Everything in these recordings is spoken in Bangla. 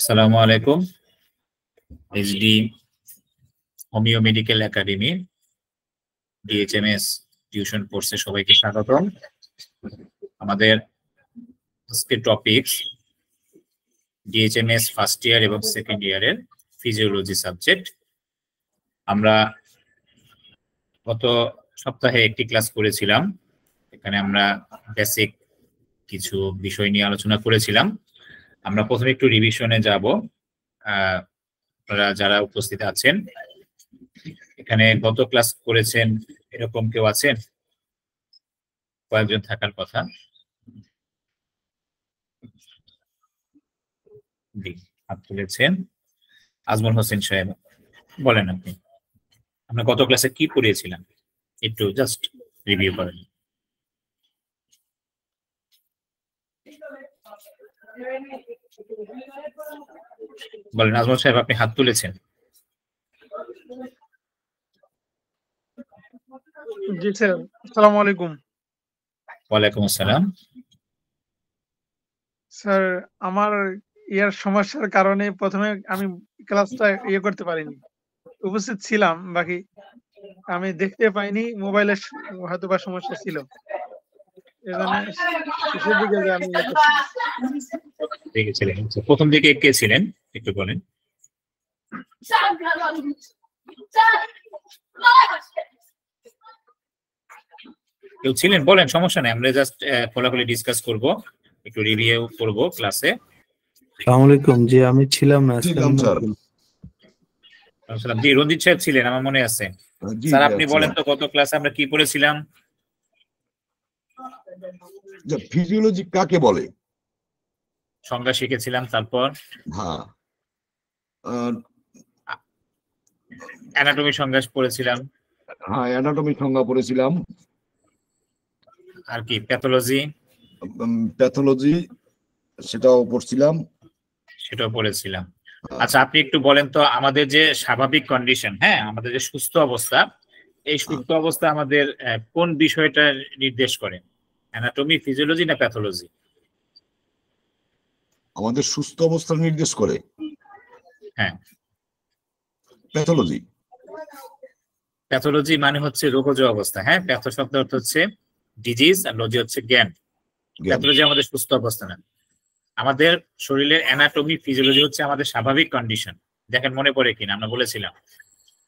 আসসালামু আলাইকুম। HD homeo medical academy DHMS tuition কোর্সে সবাইকে স্বাগতম। আমাদের আজকের টপিকস ডিএইচএমএস ফার্স্ট ইয়ার এবং সেকেন্ড ইয়ারের ফিজিওলজি সাবজেক্ট। আমরা গত সপ্তাহে একটি ক্লাস করেছিলাম, এখানে আমরা বেসিক কিছু বিষয় নিয়ে আলোচনা করেছিলাম। আমরা প্রথমে একটু রিভিশনে যাব। আপনারা যারা উপস্থিত আছেন, এখানে গত ক্লাস করেছেন এরকম কেউ আছেন? কয়েকজন থাকার কথা। হাত তুলেছেন। আজমল হোসেন সাহেব, বলেন আপনি আমরা গত ক্লাসে কি পড়িয়েছিলাম, একটু জাস্ট রিভিউ করেন। বলেন আজমল সাহেব, আপনি হাত তুলেছেন। জি স্যার, আসসালামু আলাইকুম। ওয়ালাইকুম আসসালাম। স্যার, আমার ইয়ার সমস্যার কারণে প্রথমে আমি ক্লাসটা করতে পারিনি। উপস্থিত ছিলাম, বাকি আমি দেখতে পাইনি, মোবাইলে হয়তো বা সমস্যা ছিল। এজন্য শেষের দিকে যে আমি দেখেছিলেন, প্রথম দিকে কে ছিলেন একটু বলেন। কেউ ছিলেন বলেন, সমস্যা নেই, আমরা জাস্ট খোলাখুলি ডিসকাস করব, একটু রিভিউ করব ক্লাসে। আসসালামু আলাইকুম। জি আমি ছিলাম না স্যার। জি রঞ্জিত সাহেব ছিলেন আমার মনে আছে। স্যার আপনি বলেন তো গত ক্লাসে আমরা কি পড়েছিলাম? ফিজিওলজি কাকে বলে সংজ্ঞা শিখেছিলাম, তারপর হ্যাঁ অ্যানাটমি সংজ্ঞা পড়েছিলাম। হ্যাঁ অ্যানাটমি সংজ্ঞা পড়েছিলাম। আর কি প্যাথোলজি? প্যাথোলজি সেটাও পড়ছিলাম। সেটাও পড়েছিলাম। আচ্ছা আপনি একটু বলেন তো আমাদের যে স্বাভাবিক কন্ডিশন, হ্যাঁ আমাদের যে সুস্থ অবস্থা, এই সুস্থ অবস্থা আমাদের কোন বিষয়টা নির্দেশ করে? অ্যানাটমি, ফিজিওলজি না প্যাথোলজি? আমাদের সুস্থ অবস্থা নির্দেশ করে হ্যাঁ প্যাথোলজি। প্যাথোলজি মানে হচ্ছে রোগজ অবস্থা। হ্যাঁ, প্যাথো শব্দ অর্থ হচ্ছে ডিজিজ আর লজি হচ্ছে জ্ঞান। প্যাথোলজি আমাদের সুস্থ অবস্থা না। আমাদের শরীরের অ্যানাটমি, ফিজিওলজি হচ্ছে আমাদের স্বাভাবিক কন্ডিশন। দেখেন মনে পড়ে কিনা, আমরা বলেছিলাম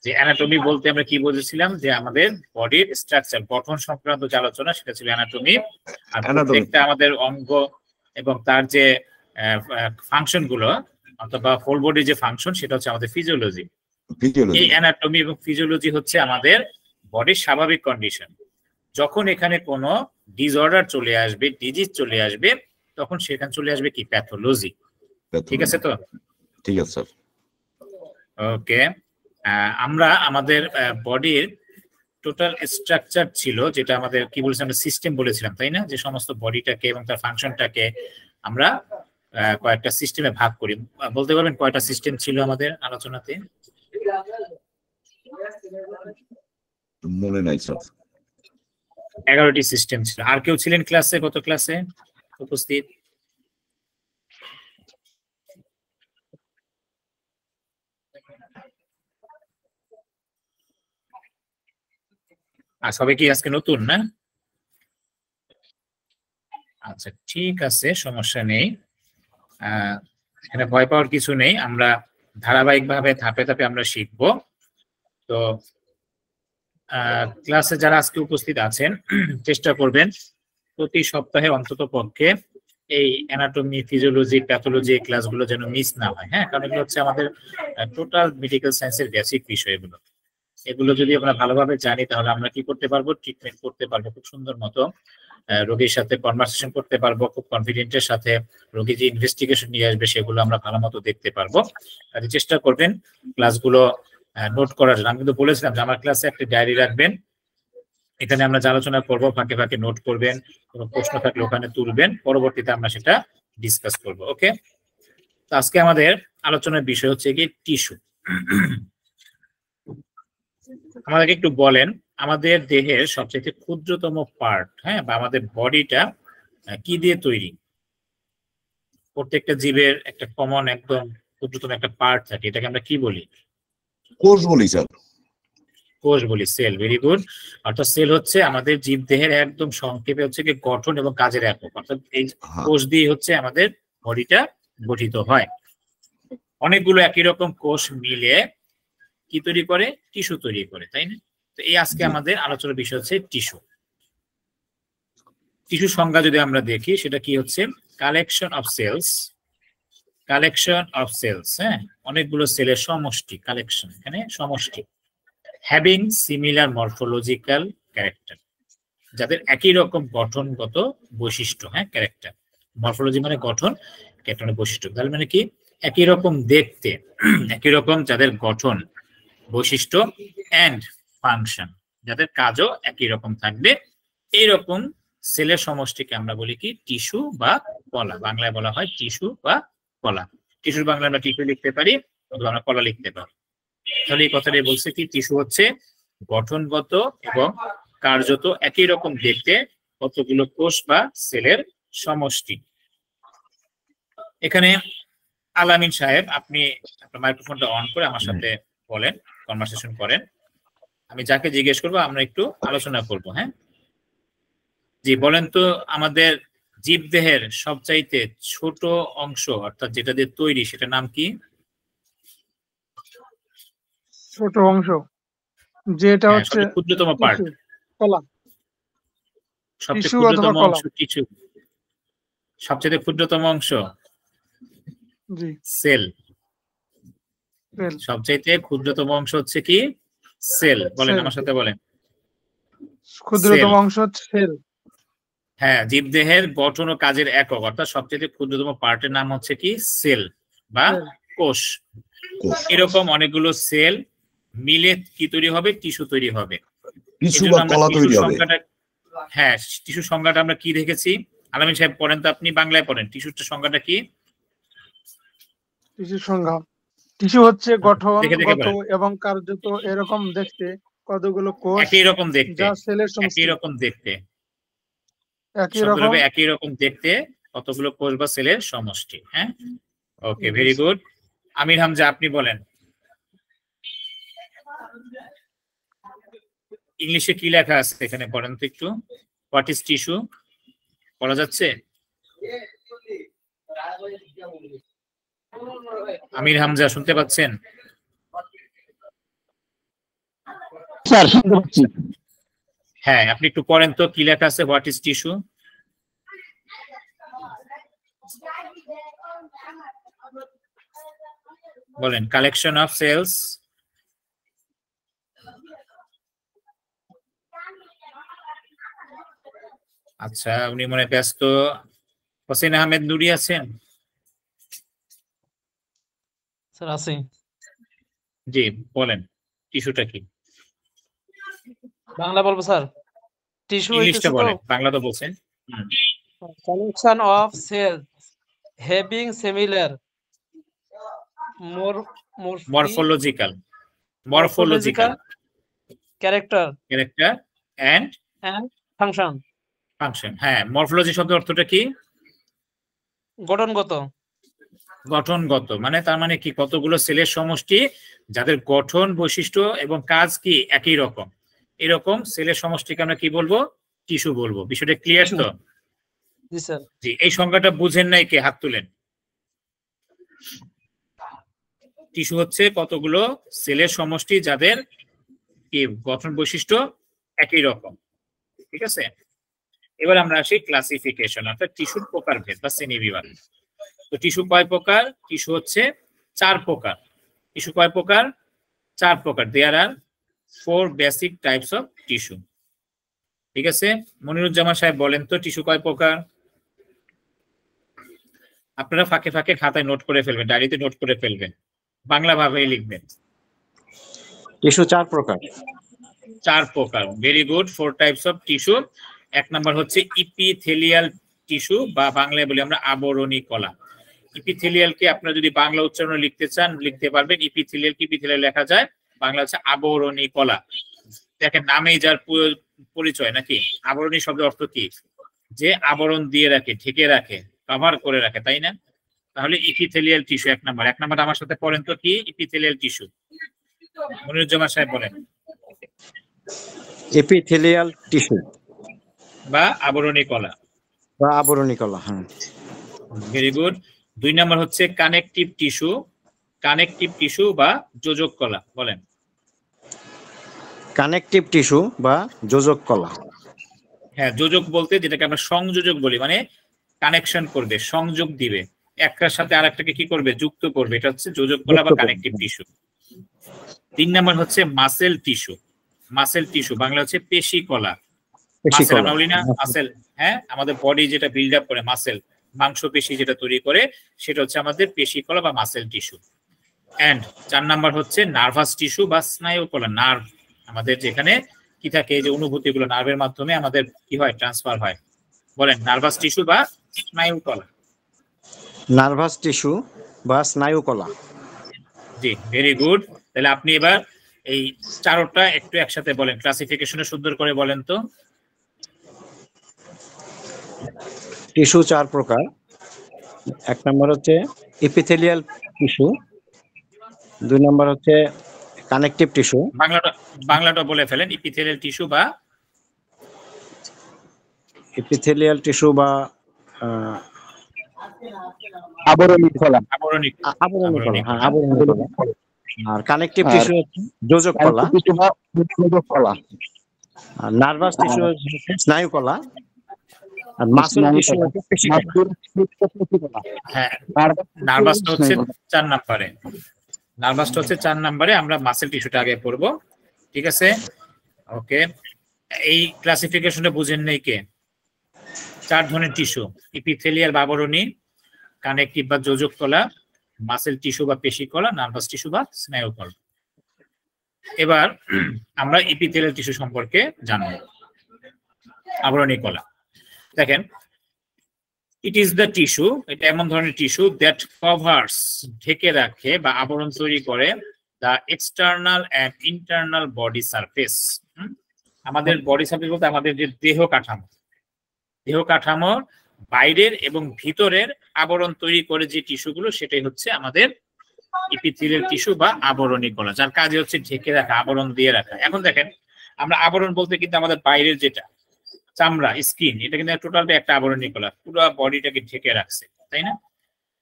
যে অ্যানাটমি বলতে আমরা কি বুঝেছিলাম, যে আমাদের বডির স্ট্রাকচার, গঠন সংক্রান্ত যে আলোচনা সেটা ছিল অ্যানাটমি। আর প্রত্যেকটা আমাদের অঙ্গ এবং তার যে ফাংশন গুলো অথবা হোল বডির যে ফাংশন সেটা হচ্ছে আমাদের ফিজিওলজি। এই অ্যানাটমি এবং ফিজিওলজি হচ্ছে আমাদের বডির স্বাভাবিক কন্ডিশন। যখন এখানে কোনো ডিসঅর্ডার চলে আসবে, ডিজিজ চলে আসবে, তখন সেখানে চলে আসবে কি প্যাথোলজি। ঠিক আছে তো? ঠিক আছে স্যার। ওকে, আমরা আমাদের বডির টোটাল স্ট্রাকচার ছিল, যেটা আমাদের কি বলেছিলাম, আমরা সিস্টেম বলেছিলাম তাই না, যে সমস্ত বডিটাকে এবং তার ফাংশনটাকে আমরা কয়েকটা সিস্টেমে ভাগ করি। বলতে পারবেন কয়টা সিস্টেম ছিল আমাদের আলোচনাতে? মনে নাই স্যার। 11টি সিস্টেম ছিল। আর কেউ ছিলেন ক্লাসে, গত ক্লাসে উপস্থিত? আর সবাই কি আজকে নতুন না? আচ্ছা ঠিক আছে, সমস্যা নেই, এখানে ভয় পাওয়ার কিছু নেই। আমরা ধারাবাহিকভাবে ধাপে ধাপে আমরা শিখবো। তো ক্লাসে যারা আজকে উপস্থিত আছেন চেষ্টা করবেন প্রতি সপ্তাহে অন্তত পক্ষে এই অ্যানাটমি, ফিজিওলজি, প্যাথোলজি এই ক্লাসগুলো যেন মিস না হয়। হ্যাঁ, কারণ এগুলো হচ্ছে আমাদের টোটাল মেডিকেল সায়েন্সের বেসিক বিষয়। এগুলো যদি আমরা ভালোভাবে জানি তাহলে আমরা কি করতে পারবো, ট্রিটমেন্ট করতে পারবো খুব সুন্দর মতো, রোগীর সাথে কনভারসেশন করতে পারবো খুব কনফিডেন্টের সাথে, রোগী যে ইনভেস্টিগেশন নিয়ে আসবে সেগুলো আমরা ভালো মতো দেখতে পারবো। তাই চেষ্টা করবেন ক্লাসগুলো নোট করার জন্য। আমি কিন্তু বলেছিলাম যে আমার ক্লাসে একটা ডায়েরি রাখবেন, এখানে আমরা যে আলোচনা করবো ফাঁকে ফাঁকে নোট করবেন, কোনো প্রশ্ন থাকলে ওখানে তুলবেন, পরবর্তীতে আমরা সেটা ডিসকাস করবো। ওকে, তো আজকে আমাদের আলোচনার বিষয় হচ্ছে কি টিস্যু। আমাদেরকে একটু বলেন আমাদের দেহের সবচেয়ে ক্ষুদ্রতম পার্ট, হ্যাঁ, বা আমাদের বডিটা কি দিয়ে তৈরি? প্রত্যেকটা জীবের একটা কমন একদম ক্ষুদ্রতম একটা পার্ট থাকে, এটাকে আমরা কি বলি? কোষ বলি স্যার। কোষ বলি, সেল। Very good. অর্থাৎ সেল হচ্ছে আমাদের জীবদেহের একদম সংক্ষেপে হচ্ছে কি গঠন এবং কাজের একক। অর্থাৎ এই কোষ দিয়ে হচ্ছে আমাদের বডিটা গঠিত হয়। অনেকগুলো একই রকম কোষ মিলে কি তৈরি করে? টিস্যু তৈরি করে, তাই না? তো এই আজকে আমাদের আলোচনার বিষয় হচ্ছে টিস্যু। টিস্যু সংজ্ঞা যদি আমরা দেখি সেটা কি হচ্ছে? Collection of sales. Collection of sales, হ্যাঁ, অনেকগুলো সেলের সমষ্টি। কালেকশন এখানে সমষ্টি। হ্যাভিং সিমিলার মরফোলজিক্যাল ক্যারেক্টার, যাদের একই রকম গঠনগত বৈশিষ্ট্য, হ্যাঁ, ক্যারেক্টার। মরফোলজি মানে গঠন, ক্যারেক্টার মানে বৈশিষ্ট্য। তাহলে মানে কি? একই রকম দেখতে, একই রকম যাদের গঠন, বৈশিষ্ট্য, এন্ড ফাংশন, যাদের কাজও একই রকম থাকবে, এইরকম সেলের সমষ্টিকে আমরা বলি কি? টিস্যু বা কলা। বাংলায় বলা হয় টিস্যু বা কলা। টিস্যুর বাংলা আমরা টিস্যু লিখতে পারি অথবা আমরা কলা লিখতে পারি। তাহলে এই কথাটাই বলছে কি টিস্যু হচ্ছে গঠনগত এবং কার্যত একই রকম দেখতে কতগুলো কোষ বা সেলের সমষ্টি। এখানে আলামিন সাহেব, আপনি আপনার মাইক্রোফোনটা অন করে আমার সাথে বলেন, কনভারসেশন করেন। আমি যাকে জিজ্ঞেস করবো আমরা একটু আলোচনা করব। হ্যাঁ জি, বলেন তো, আমাদের জীবদেহের সবচাইতে ছোট অংশ অর্থাৎ যেটা দিয়ে তৈরি সেটার নাম কি? ছোট অংশ যেটা হ্যাঁ, হচ্ছে সবচেয়ে ক্ষুদ্রতম পার্ট, কলা, সবচেয়ে টিস্যু ক্ষুদ্রতম অথবা কলা। অংশ টিস্যু। সবচেয়ে ক্ষুদ্রতম অংশ জি, সেল। সেল। সবচাইতে ক্ষুদ্রতম অংশ হচ্ছে কি? সেল। বলেন, সেল। আমার সাথে বলেন। ক্ষুদ্রতম অংশ হচ্ছে সেল। হ্যাঁ, জীবদেহের গঠন ও কাজের একক অর্থাৎ সবচেয়ে ক্ষুদ্রতম পার্টের নাম হচ্ছে কি? সেল বা কোষ। এরকম অনেকগুলো সেল মিলে কি তৈরি হবে? টিস্যু তৈরি হবে। টিস্যু বা কলা তৈরি হবে। হ্যাঁ, টিস্যু সংজ্ঞাটা আমরা কি দেখেছি? আলামিন সাহেব পড়েন তো, আপনি বাংলায় পড়েন। টিস্যুর সংজ্ঞাটা কি? টিস্যুর সংজ্ঞা, টিস্যু হচ্ছে গঠনগত এবং কার্যত এরকম দেখতে কতগুলো কোষ, একই রকম দেখতে, যা সেলের সমষ্টি। একই রকম দেখতে, একই রকম, একই রকম দেখতে কতগুলো কোষ বা সেলের সমষ্টি। হ্যাঁ, ওকে, ভেরি গুড। আমির হামজা, আপনি বলেন ইংলিশে কি লেখা আছে এখানে, পড়েন তো একটু। What is tissue? পড়া যাচ্ছে? আমির হামজা শুনতে পাচ্ছেন? স্যার শুনতে পাচ্ছি। হ্যাঁ, আপনি একটু পড়েন তো কি লেখা আছে, হোয়াট ইজ টিস্যু? বলেন, কালেকশন অফ সেলস। আচ্ছা, উনি মনে ব্যস্ত। হোসেন আহমেদ নুরি আছেন? স্যার আছি। জি, বলেন টিস্যুটা কি? বাংলা বলবো স্যার? টিস্যু ইংলিশটা হইতেছে বলেন, বাংলা তো বলছেন। Collection of sales having similar morphological character and function. Function. হ্যাঁ, মরফোলজি শব্দের অর্থটা কি? গঠনগত। মানে তার মানে কি? কতগুলো সেলের সমষ্টি যাদের গঠন, বৈশিষ্ট্য এবং কাজ কি একই রকম, এরকম সেলের সমষ্টিকে আমরা কি বলবো? টিস্যু বলবো। বিষয়টা ক্লিয়ার তো? জি স্যার। জি, এই সংজ্ঞাটা বুঝেন নাই কে? হাত তুলেন। টিস্যু হচ্ছে কতগুলো সেলের সমষ্টি যাদের কি গঠন, বৈশিষ্ট্য একই রকম। ঠিক আছে, এবার আমরা আসি ক্লাসিফিকেশন অর্থাৎ টিস্যুর প্রকারভেদ বা শ্রেণীবিভাগ। তো টিস্যু কয় প্রকার? টিস্যু হচ্ছে 4 প্রকার। টিস্যু কয় প্রকার? 4 প্রকার। দেয়ার আর 4 বেসিক টাইপস অফ টিস্যু। ঠিক আছে, মনিরুজ্জামান সাহেব বলেন তো টিস্যু কয় প্রকার? আপনারা ফাঁকে ফাঁকে খাতায় নোট করে ফেলবেন, ডায়েরিতে নোট করে ফেলবেন, বাংলা ভাবেই লিখবেন। টিস্যু 4 প্রকার। 4 প্রকার। Very good. 4 types of tissue. 1 number হচ্ছে ইপিথেলিয়াল টিস্যু বা বাংলায় বলি আমরা আবরণী কলা। ইপিথেলিয়ালকে আপনারা যদি বাংলা উচ্চারণে লিখতে চান লিখতে পারবেন। ইপিথেলিয়াল কি? ইপিথেলিয়াল লেখা যায়, বাংলা হচ্ছে আবরণী কলা। দেখেন, নামেই যার পরিচয় নাকি। আবরণী শব্দের অর্থ কি? যে আবরণ দিয়ে রাখে, ঢেকে রাখে, কভার করে রাখে, তাই না? তাহলে ইপিথেলিয়াল টিস্যু এক নাম্বার আমার সাথে পড়েন তো কি ইপিথেলিয়াল টিস্যু মনিরুজ্জামান সাহেব বলেন এপিথেলিয়াল টিস্যু বা আবরণী কলা বা আবরণী কলা। হ্যাঁ, ভেরি গুড। 2 নাম্বার হচ্ছে কানেকটিভ টিস্যু বা যোজক কলা বলেন কানেকটিভ টিস্যু বা যোজক কলা। হ্যাঁ, যোজক বলতে যেটাকে আমরা সংযোজক বলি, মানে কানেকশন করবে, সংযোগ দিবে, একটার সাথে আরেকটাকে কি করবে, যুক্ত করবে, এটা হচ্ছে যোজক কলা বা কানেকটিভ টিস্যু। 3 নাম্বার হচ্ছে মাসেল টিস্যু, বাংলা হচ্ছে পেশি কলা। মাসেল আমরা বলি না মাসেল, হ্যাঁ, আমাদের বডি যেটা বিল্ড আপ করে মাসেল, মাংসপেশি যেটা তৈরি করে, সেটা হচ্ছে আমাদের পেশি কলা বা মাসেল টিস্যু। এন্ড 4 নাম্বার হচ্ছে নার্ভাস টিস্যু বা স্নায়ু কলা। নার্ভ আমাদের যেখানে কি থাকে, যে অনুভূতিগুলো নার্ভের মাধ্যমে আমাদের কি হয়, ট্রান্সফার হয়, বলেন নার্ভাস টিস্যু বা স্নায়ু কলা। নার্ভাস টিস্যু বা স্নায়ু কলা। জি, ভেরি গুড। তাহলে আপনি এবার এই চারটা একটু একসাথে বলেন, ক্লাসিফিকেশনে সুন্দর করে বলেন তো। টিস্যু 4 প্রকার। 1 নম্বর হচ্ছে এপিথেলিয়াল টিস্যু, 2 নম্বর হচ্ছে কানেকটিভ টিস্যু। বাংলাটা বলে ফেলেন, এপিথেলিয়াল টিস্যু বা আবরণী কলা। আর কানেকটিভ টিস্যু হচ্ছে যোজক কলা। আর নার্ভাস টিস্যু হচ্ছে স্নায়ু কলা। আর মাসল টিস্যু হচ্ছে পেশি কলা। হ্যাঁ, নার্ভাসটা হচ্ছে 4 নম্বরে। আমরা মাসেল টিস্যুটা আগে পড়বো, ঠিক আছে? ওকে, এই ক্লাসিফিকেশনটা বুঝেন নাই কে? 4 ধরনের টিস্যু, এপিথেলিয়াল বা আবরণী, কানেকটিভ বা যোজক কলা, মাসেল টিস্যু বা পেশি কলা, নার্ভাস টিস্যু বা স্নায়ু কলা। এবার আমরা এপিথেলিয়াল টিস্যু সম্পর্কে জানবো। আবরণী কলা, দেখেন, ইট ইজ দ্য টিস্যু, এটা এমন ধরনের টিস্যু দ্যাট কভার্স, ঢেকে রাখে বা আবরণ তৈরি করে the external and internal body surface. আমাদের বডি সারফেস বলতে আমাদের যে দেহ কাঠামোর বাইরের এবং ভিতরের আবরণ তৈরি করে যে টিস্যুগুলো, সেটাই হচ্ছে আমাদের এপিথেলিয়াল টিস্যু বা আবরণী কলা, যার কাজ হচ্ছে ঢেকে রাখা, আবরণ দিয়ে রাখা। এখন দেখেন, আমরা আবরণ বলতে কিন্তু আমাদের বাইরের যেটা চামড়া, স্কিন, এটা কিন্তু টোটালটা একটা আবরণী কলা, পুরো বডিটাকে ঢেকে রাখছে, তাই না?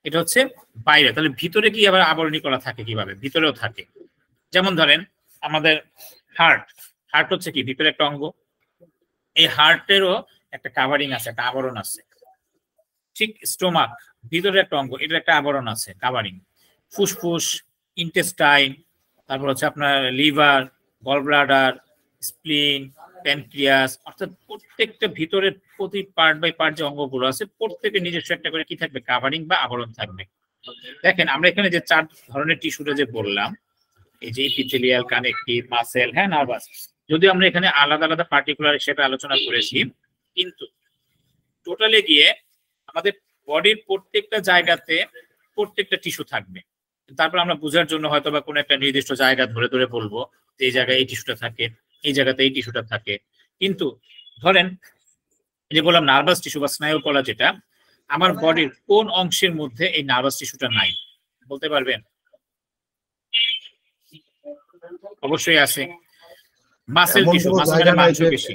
এটা হচ্ছে বাইরে। তাহলে ভিতরে কি আবার আবরণী কলা থাকে কিভাবে? ভিতরেও থাকে। যেমন ধরেন আমাদের হার্ট হচ্ছে কি ভিতরে একটা অঙ্গ, এই হার্টেরও একটা কাভারিং আছে, একটা আবরণ আছে। ঠিক স্টোমাক ভিতরে একটা অঙ্গ, এটার একটা আবরণ আছে, কাভারিং। ফুসফুস, ইন্টেস্টাইন, তারপর হচ্ছে আপনার লিভার, গলব্লাডার, স্প্লিন, প্যানক্রিয়াস, অর্থাৎ প্রত্যেকটা ভিতরের প্রতি পার্ট বাই পার্ট যে অঙ্গগুলো আছে, প্রত্যেকের নিজস্ব একটা করে কি থাকবে, কাভারিং বা আবরণ থাকবে। দেখেন, আমরা এখানে যে 4 ধরনের টিস্যুটা যে বললাম, এই যে এপিথেলিয়াল, কানেকটিভ, মাসেল, হ্যাঁ, নার্ভাস, যদি আমরা এখানে আলাদা আলাদা পার্টিকুলার হিসেবে আলোচনা করেছি, কিন্তু টোটালে গিয়ে আমাদের বডির প্রত্যেকটা জায়গাতে প্রত্যেকটা টিস্যু থাকবে। তারপর আমরা বোঝার জন্য হয়তো বা কোনো একটা নির্দিষ্ট জায়গা ধরে ধরে বলবো যে এই জায়গায় এই টিস্যুটা থাকে, এই জায়গাতে এই টিস্যুটা থাকে। কিন্তু ধরেন যে বললাম নার্ভাস টিস্যু বা স্নায়ু কলা, যেটা আমার বডির কোন অংশের মধ্যে এই নার্ভাস টিস্যুটা নাই বলতে পারবেন? অবশ্যই আছে। মাসেল টিস্যু, মাসেল মাংসপেশি,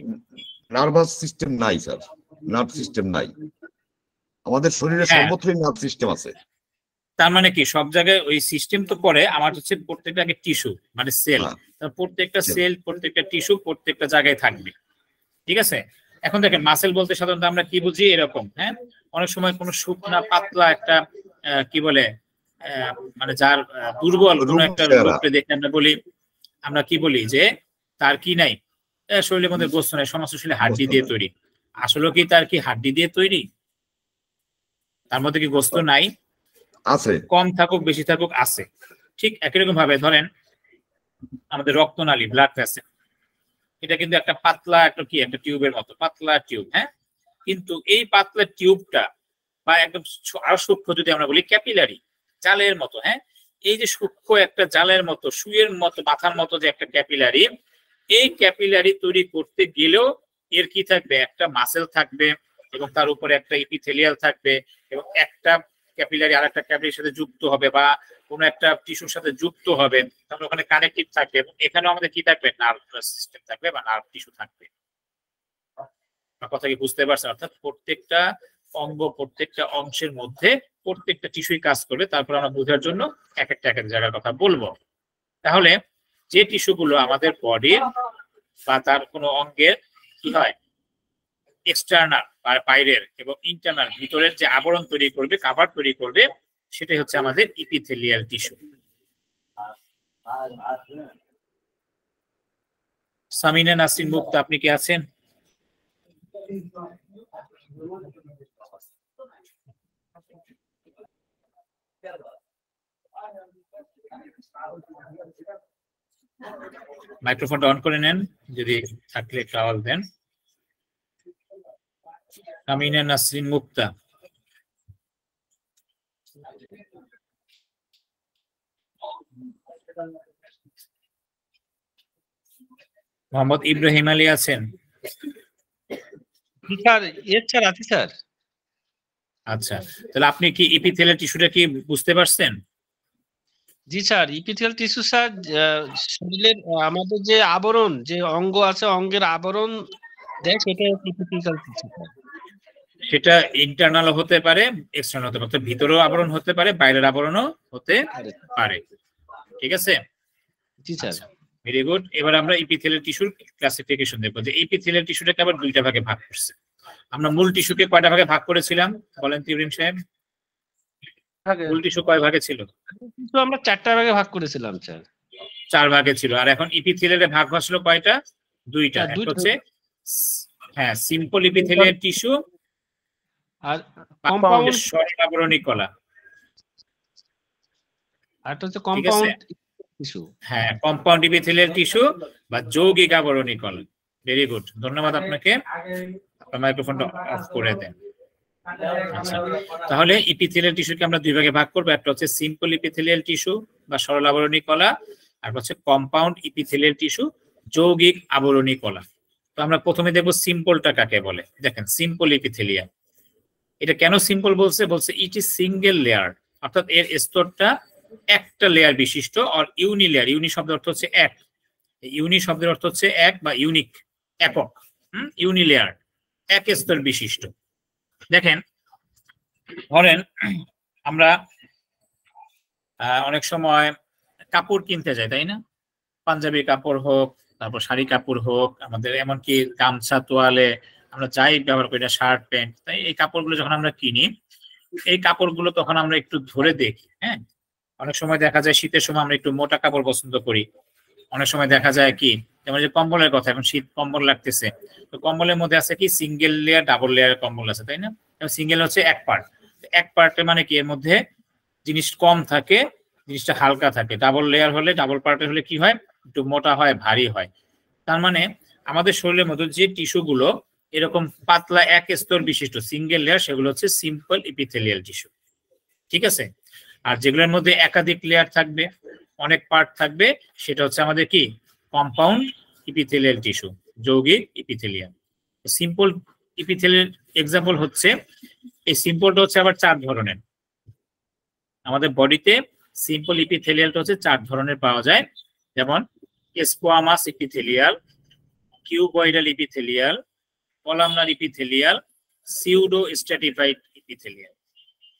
নার্ভাস সিস্টেম নাই স্যার, নার্ভ সিস্টেম নাই। আমাদের শরীরে সর্বত্রই নার্ভ সিস্টেম আছে। তার মানে কি সব জায়গায় ওই সিস্টেম তো পড়ে, আমার হচ্ছে প্রত্যেকটা আগে টিস্যু মানে সেল, প্রত্যেকটা সেল, প্রত্যেকটা টিস্যু প্রত্যেকটা জায়গায় থাকবে, ঠিক আছে? এখন দেখেন, মাসেল বলতে সাধারণত আমরা কি বুঝি, এরকম, হ্যাঁ, অনেক সময় কোনো শুকনা পাতলা একটা কি বলে, মানে যার দুর্বল কোনো একটা লোককে দেখে আমরা কি বলি যে তার কি নাই, শরীরের মধ্যে গোস্ত নাই, সমস্ত শরীরে হাড্ডি দিয়ে তৈরি। আসলে কি তার কি হাড্ডি দিয়ে তৈরি? তার মধ্যে কি গোস্ত নাই? আছে, কম থাকুক বেশি থাকুক আছে। ঠিক একই রকম ভাবে ধরেন আমাদের রক্তনালী, ব্লাড ভেসেল, এটা কিন্তু একটা পাতলা একটা কি একটা টিউবের মতো, পাতলা টিউব, হ্যাঁ, কিন্তু এই পাতলা টিউবটা বা একদম আরো সূক্ষ্ম যদি আমরা বলি ক্যাপিলারি, জালের মতো, হ্যাঁ, এই যে সূক্ষ্ম একটা জালের মতো, সুইয়ের মতো, মাথার মতো যে একটা ক্যাপিলারি, এই ক্যাপিলারি তৈরি করতে গেলেও এর কি থাকবে, একটা মাসেল থাকবে এবং তার উপরে একটা এপিথেলিয়াল থাকবে এবং একটা ক্যাপিলারি আরেকটা ক্যাপিলারির সাথে যুক্ত হবে বা কোনো একটা টিস্যুর সাথে যুক্ত হবে, তাহলে ওখানে কানেক্টিভ থাকবে এবং এখানেও আমাদের কি থাকবে, নার্ভাস সিস্টেম থাকবে বা নার্ভ টিস্যু থাকবে। কথা কি বুঝতে পারছেন? অর্থাৎ প্রত্যেকটা অঙ্গ, প্রত্যেকটা অংশের মধ্যে প্রত্যেকটা টিস্যুই কাজ করবে। তারপর আমরা বোঝার জন্য এক একটা জায়গার কথা বলবো। তাহলে যে টিস্যুগুলো আমাদের বডির বা তার কোনো অঙ্গের কি হয়, এক্সটার্নাল বা বাইরের এবং ইন্টারনাল ভিতরের যে আবরণ তৈরি করবে, কাভার তৈরি করবে, সেটাই হচ্ছে আমাদের ইপিথেলিয়াল টিস্যু। সামিনা নাসরিন মুক্তা, আপনি কি আছেন? মাইক্রোফোনটা অন করে নেন, যদি থাকলে একটু আওয়াজ দেন। সামিনা নাসরিন মুক্তা। মোহাম্মদ ইব্রাহিম আলী আছেন? স্যার স্যার আছে স্যার। আচ্ছা, তাহলে আপনি কি ইপিথেলিয়াল টিস্যুটা কি বুঝতে পারছেন? জি স্যার, ইপিথেলিয়াল টিস্যু স্যার শরীরের আমাদের যে আবরণ, যে অঙ্গ আছে অঙ্গের আবরণ দেয়, সেটা ইপিথেলিয়াল টিস্যু। সেটা ইন্টারনাল হতে পারে, এক্সটার্নাল হতে পারে, ভিতরেও আবরণ হতে পারে, বাইরের আবরণও হতে পারে। ঠিক আছে? জি স্যার। Very good. এবার আমরা ইপিথেলিয়াল টিস্যুর ক্লাসিফিকেশন দেখবো যে ইপিথেলিয়াল টিস্যুটাকে আবার দুইটা ভাগে ভাগ করছে। আমরা মূল টিস্যুকে কয়টা ভাগে ভাগ করেছিলাম বলেন তো ইব্রাহিম সাহেব? মূল টিস্যু কয় ভাগে ছিল? তো আমরা 4টা ভাগে ভাগ করেছিলাম স্যার। 4 ভাগে ছিল। আর এখন ইপিথেলিয়ালে ভাগ হচ্ছিল কয়টা? 2টা। একটা হচ্ছে হ্যাঁ সিম্পল ইপিথেলিয়াল টিস্যু আর কম্পাউন্ড সরল আবরণী কলা। আর হচ্ছে কম্পাউন্ড টিস্যু। হ্যাঁ, কম্পাউন্ড ইপিথেলিয়াল টিস্যু বা যৌগিক আবরণী কলা। ভেরি গুড, ধন্যবাদ আপনাকে। আপনার মাইক্রোফোনটা অফ করে দেন। আচ্ছা, তাহলে ইপিথেলিয়াল টিস্যুকে আমরা দুই ভাগে ভাগ করব। একটা হচ্ছে সিম্পল ইপিথেলিয়াল টিস্যু বা সরল আবরণী কলা, আর হচ্ছে কম্পাউন্ড ইপিথেলিয়াল টিস্যু যৌগিক আবরণী কলা। তো আমরা প্রথমে দেখব সিম্পলটা কাকে বলে। দেখেন সিম্পল ইপিথেলিয়াল, এটা কেন সিম্পল বলছে? ইট ইজ সিঙ্গেল লেয়ার, অর্থাৎ এর স্তরটা একটা লেয়ার বিশিষ্ট। আর ইউনি লেয়ার, ইউনি শব্দের অর্থ হচ্ছে এক, ইউনি শব্দের অর্থ হচ্ছে এক বা ইউনিক, একক। ইউনি লেয়ার, এক স্তর বিশিষ্ট। দেখেন, ধরেন আমরা অনেক সময় কাপড় কিনতে যাই, তাই না? পাঞ্জাবি কাপড় হোক, তারপর শাড়ি কাপড় হোক, আমাদের এমনকি গামছা, তোয়ালে, আমরা যাই ব্যবহার করি, শার্ট প্যান্ট, তাই এই কাপড়গুলো যখন আমরা কিনি, এই কাপড়গুলো তখন আমরা একটু ধরে দেখি। হ্যাঁ, অনেক সময় দেখা যায় শীতের সময় আমরা একটু মোটা কাপড় পছন্দ করি। অনেক সময় দেখা যায় কি, যেমন যে কম্বলের কথা, এখন শীত কম্বল লাগতেছে, তো কম্বলের মধ্যে আছে কি সিঙ্গেল লেয়ার, ডাবল লেয়ার কম্বল আছে, তাই না? সিঙ্গেল হচ্ছে এক পার্ট, এক পার্টে মানে কি এর মধ্যে জিনিস কম থাকে, জিনিসটা হালকা থাকে। ডাবল লেয়ার হলে, ডাবল পার্টের হলে কি হয়, একটু মোটা হয়, ভারী হয়। তার মানে আমাদের শরীরের মধ্যে যে টিস্যুগুলো এরকম পাতলা এক স্তর বিশিষ্ট সিঙ্গেল লেয়ার, সেগুলো হচ্ছে সিম্পল ইপিথেলিয়াল টিস্যু। ঠিক আছে? আর যেগুলোর মধ্যে একাধিক লেয়ার থাকবে, অনেক পার্ট থাকবে, সেটা হচ্ছে আমাদের কি কম্পাউন্ড ইপিথেলিয়াল টিস্যু, যৌগিক ইপিথেলিয়াল। সিম্পল ইপিথেলিয়াল এক্সাম্পল হচ্ছে, এই সিম্পলটা হচ্ছে আবার 4 ধরনের। আমাদের বডিতে সিম্পল ইপিথেলিয়ালটা হচ্ছে 4 ধরনের পাওয়া যায়, যেমন squamous epithelial, cuboidal epithelial, columnar epithelial, pseudo stratified epithelial.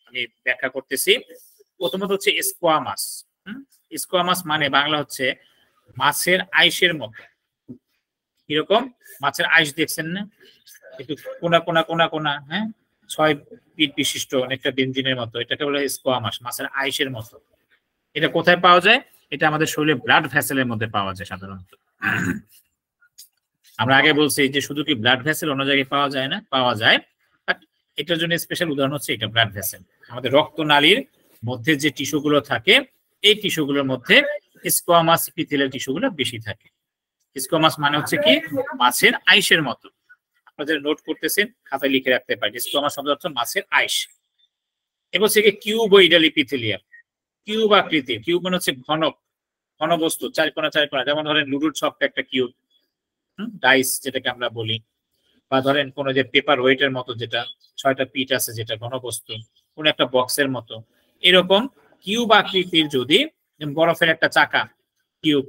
আমি ব্যাখ্যা করতেছি। প্রথমত হচ্ছে স্কোয়ামাস। স্কোয়ামাস মানে বাংলা হচ্ছে মাছের আইসের মতো। কিরকম? মাছের আইস দেখছেন না, একটু কোনা কোনা কোনা কোনা, হ্যাঁ, 6 ফিট বিশিষ্ট, অনেকটা বেঞ্জিনের মতো, এটাকে বলে স্কোয়ামাস, মাছের আইসের মতো। এটা কোথায় পাওয়া যায়? এটা আমাদের শরীরে ব্লাড ভেসেলের মধ্যে পাওয়া যায় সাধারণত। আমরা আগে বলছি যে শুধু কি ব্লাড ভেসেল, অন্য জায়গায় পাওয়া যায় না, পাওয়া যায়। এটার জন্য স্পেশাল উদাহরণ হচ্ছে এটা ব্লাড ভেসেল। আমাদের রক্তনালীর মধ্যে যে টিস্যুগুলো থাকে, এই টিস্যুগুলোর মধ্যে স্কোয়ামাস ইপিথেলিয়াল টিস্যুগুলো বেশি থাকে। স্কোয়ামাস মানে হচ্ছে কি মাছের আইসের মতো। আপনাদের নোট করতেছেন, খাতায় লিখে রাখতে পারেন। স্কোয়ামাস শব্দের অর্থ মাছের আইস। এবার হচ্ছে কিউবয়েডাল ইপিথেলিয়াল, কিউব আকৃতির। কিউব মানে হচ্ছে ঘন, ঘন বস্তু, 4 কোণা 4 কোণা। যেমন ধরেন লুডুর ছকটা একটা কিউব, ডাইস যেটাকে আমরা বলি, বা ধরেন কোন যে পেপার ওয়েটের মতো, যেটা 6টা পিঠ আছে, যেটা ঘনবস্তু, কোন একটা বক্সের মতো। এরকম কিউব আকৃতির যদি বরফের একটা চাকা কিউব,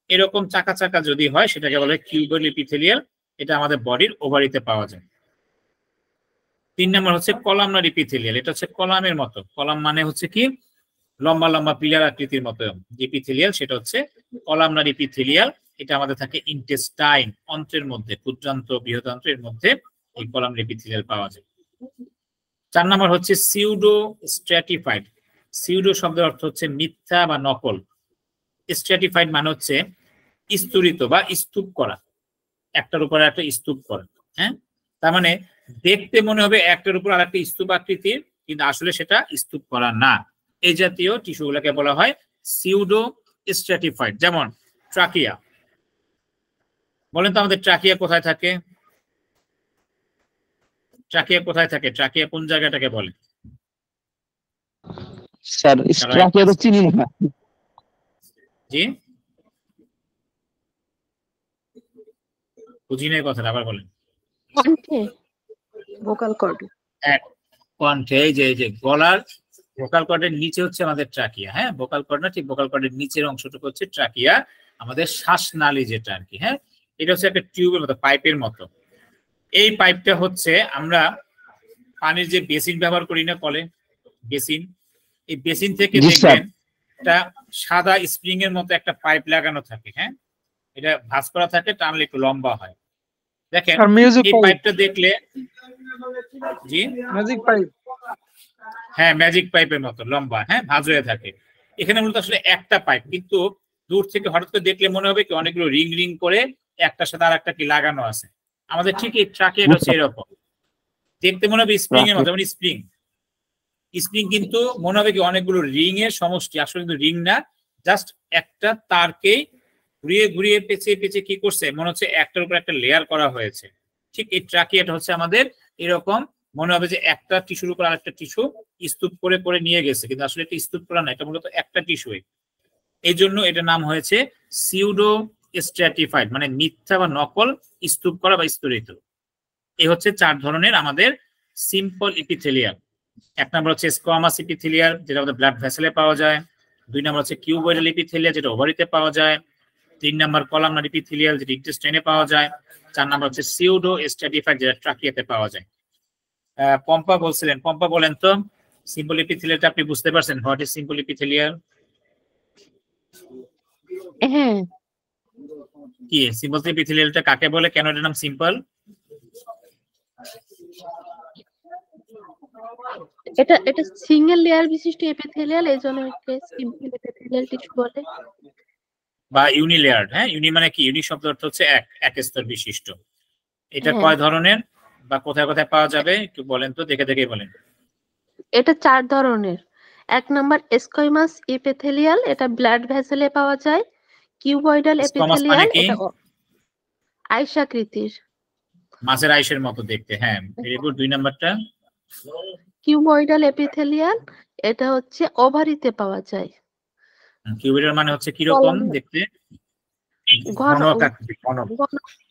এরকম চাকা চাকা যদি হয় সেটাকে বলে কিউবল এপিথেলিয়াল। এটা আমাদের বডির ওভারিতে পাওয়া যায়। 3 নম্বর হচ্ছে কলামনার এপিথেলিয়াল। এটা হচ্ছে কলামের মতো। কলাম মানে হচ্ছে কি লম্বা লম্বা পিলার আকৃতির মতো এপিথেলিয়াল, সেটা হচ্ছে কলামনার এপিথেলিয়াল। এটা আমাদের থাকে ইন্টেস্টাইন, অন্ত্রের মধ্যে, ক্ষুদ্রান্ত বৃহদান্ত্র এর মধ্যে এই কলামনার এপিথেলিয়াল পাওয়া যায়। 4 নম্বর হচ্ছে সিউডো স্ট্র্যাটিফাইড। সিউডো শব্দের অর্থ হচ্ছে মিথ্যা বা নকল। স্ট্র্যাটিফাইড মানে হচ্ছে স্তূরিত বা স্তূপ করা, একটার উপর একটা স্তূপ করা। হ্যাঁ, তার মানে দেখতে মনে হবে একটার উপর আরেকটা স্তূপ আকৃতির, কিন্তু আসলে সেটা স্তূপ করা না। এই জাতীয় টিস্যুগুলোকে বলা হয় সিউডো স্ট্র্যাটিফাইড। যেমন ট্রাকিয়া। বলেন তো আমাদের ট্রাকিয়া কোথায় থাকে? ট্রাকিয়া কোথায় থাকে? ট্রাকিয়া কোন জায়গাটাকে বলে? স্যার ট্রাকিয়া তো চিনি না। জি, বুঝি নাই কথাটা, আবার বলেন। কণ্ঠে, ভোকাল কর্ড। কণ্ঠে, এই যে গলার ভোকাল কর্ডের নিচে হচ্ছে আমাদের ট্রাকিয়া। হ্যাঁ, ভোকাল কর্ড না, ঠিক ভোকাল কর্ডের নিচের অংশটুকু হচ্ছে ট্রাকিয়া, আমাদের শ্বাসনালী যেটা আর কি। হ্যাঁ, এটা হচ্ছে একটা টিউবের মতো, পাইপের মতো। এই পাইপটা হচ্ছে আমরা পানির যে বেসিন ব্যবহার করি না, কলে বেসিন, এই বেসিন থেকে দেখবেন একটা সাদা স্প্রিং এর মতো একটা পাইপ লাগানো থাকে। হ্যাঁ, এটা ভাঁজ করা থাকে, টানলে একটু লম্বা হয়। দেখেন এই পাইপটা দেখলে, জি ম্যাজিক পাইপ, হ্যাঁ ম্যাজিক পাইপের মতো লম্বা, হ্যাঁ ভাঁজ হয়ে থাকে। এখানে মূলত আসলে একটা পাইপ, কিন্তু দূর থেকে হঠাৎ করে দেখলে মনে হবে কি অনেকগুলো রিং রিং করে একটার সাথে আর একটা কি লাগানো আছে। আমাদের ঠিক এই ট্রাকের হচ্ছে এরকম, দেখতে মনে হবে স্প্রিং এর মতো, মানে স্প্রিং স্প্রিং, কিন্তু মনে হবে কি অনেকগুলো রিং এর সমষ্টি। আসলে কিন্তু রিং না, জাস্ট একটা তারকেই ঘুরিয়ে ঘুরিয়ে পেঁচিয়ে পেঁচিয়ে কি করছে, মনে হচ্ছে একটার উপর একটা লেয়ার করা হয়েছে। ঠিক এই ট্রাকিয়াটা হচ্ছে আমাদের এরকম, মনে হবে যে একটা টিস্যুর উপর আরেকটা টিস্যু স্তূপ করে করে নিয়ে গেছে, কিন্তু আসলে এটা স্তূপ করা না, এটা মূলত একটা টিস্যু। এই জন্য এটার নাম হয়েছে সিউডো স্ট্র্যাটিফাইড, মানে মিথ্যা বা নকল, স্তূপ করা বা স্তূরিত। এই হচ্ছে 4 ধরনের আমাদের সিম্পল এপিথেলিয়াল। 1 নম্বর হচ্ছে স্কোয়ামাস এপিথেলিয়াল, যেটা আমাদের ব্লাড ভেসেলে পাওয়া যায়। 2 নম্বর হচ্ছে কিউবয়েডাল এপিথেলিয়াল, যেটা ওভারিতে পাওয়া যায়। 3 নম্বর কলামনার এপিথেলিয়াল, যেটা ইন্টেস্টাইনে পাওয়া যায়। 4 নম্বর হচ্ছে সিউডো স্ট্র্যাটিফাইড, যেটা ট্রাকিয়াতে পাওয়া যায়। পম্পা বলছিলেন, পম্পা বলেন তো সিম্পল এপিথেলিয়ালটা আপনি বুঝতে পারছেন? What is simple epithelial? হ্যাঁ, কি সিম্পল এপিথেলিয়ালটা কাকে বলে, কেন এর নাম সিম্পল? এটা সিঙ্গেল লেয়ার বিশিষ্ট এপিথেলিয়াল, এজন্য একে সিম্পল এপিথেলিয়াল টিস্যু বলে। বা ইউনিলেয়ার্ড। হ্যাঁ, ইউনি মানে কি? ইউনি শব্দ অর্থ হচ্ছে এক স্তর বিশিষ্ট। এটা কয় ধরনের বা কোথায় কোথায় পাওয়া যাবে একটু বলেন তো, দেখে দেখে বলেন। এটা 4 ধরনের। 1 নাম্বার স্কোয়ামাস এপিথেলিয়াল, এটা ব্লাড ভেসেলে পাওয়া যায়। কিউবয়েডাল এপিথেলিয়াল, এটা আয়সাকৃতির, মাছের আইসের মতো দেখতে। হ্যাঁ, ভেরি গুড। 2 নাম্বারটা কিউবয়েডাল এপিথেলিয়াল, এটা হচ্ছে ওভারিতে পাওয়া যায়। কিউবয়েডাল মানে হচ্ছে কি রকম দেখতে? ঘন আকৃতি, ঘন,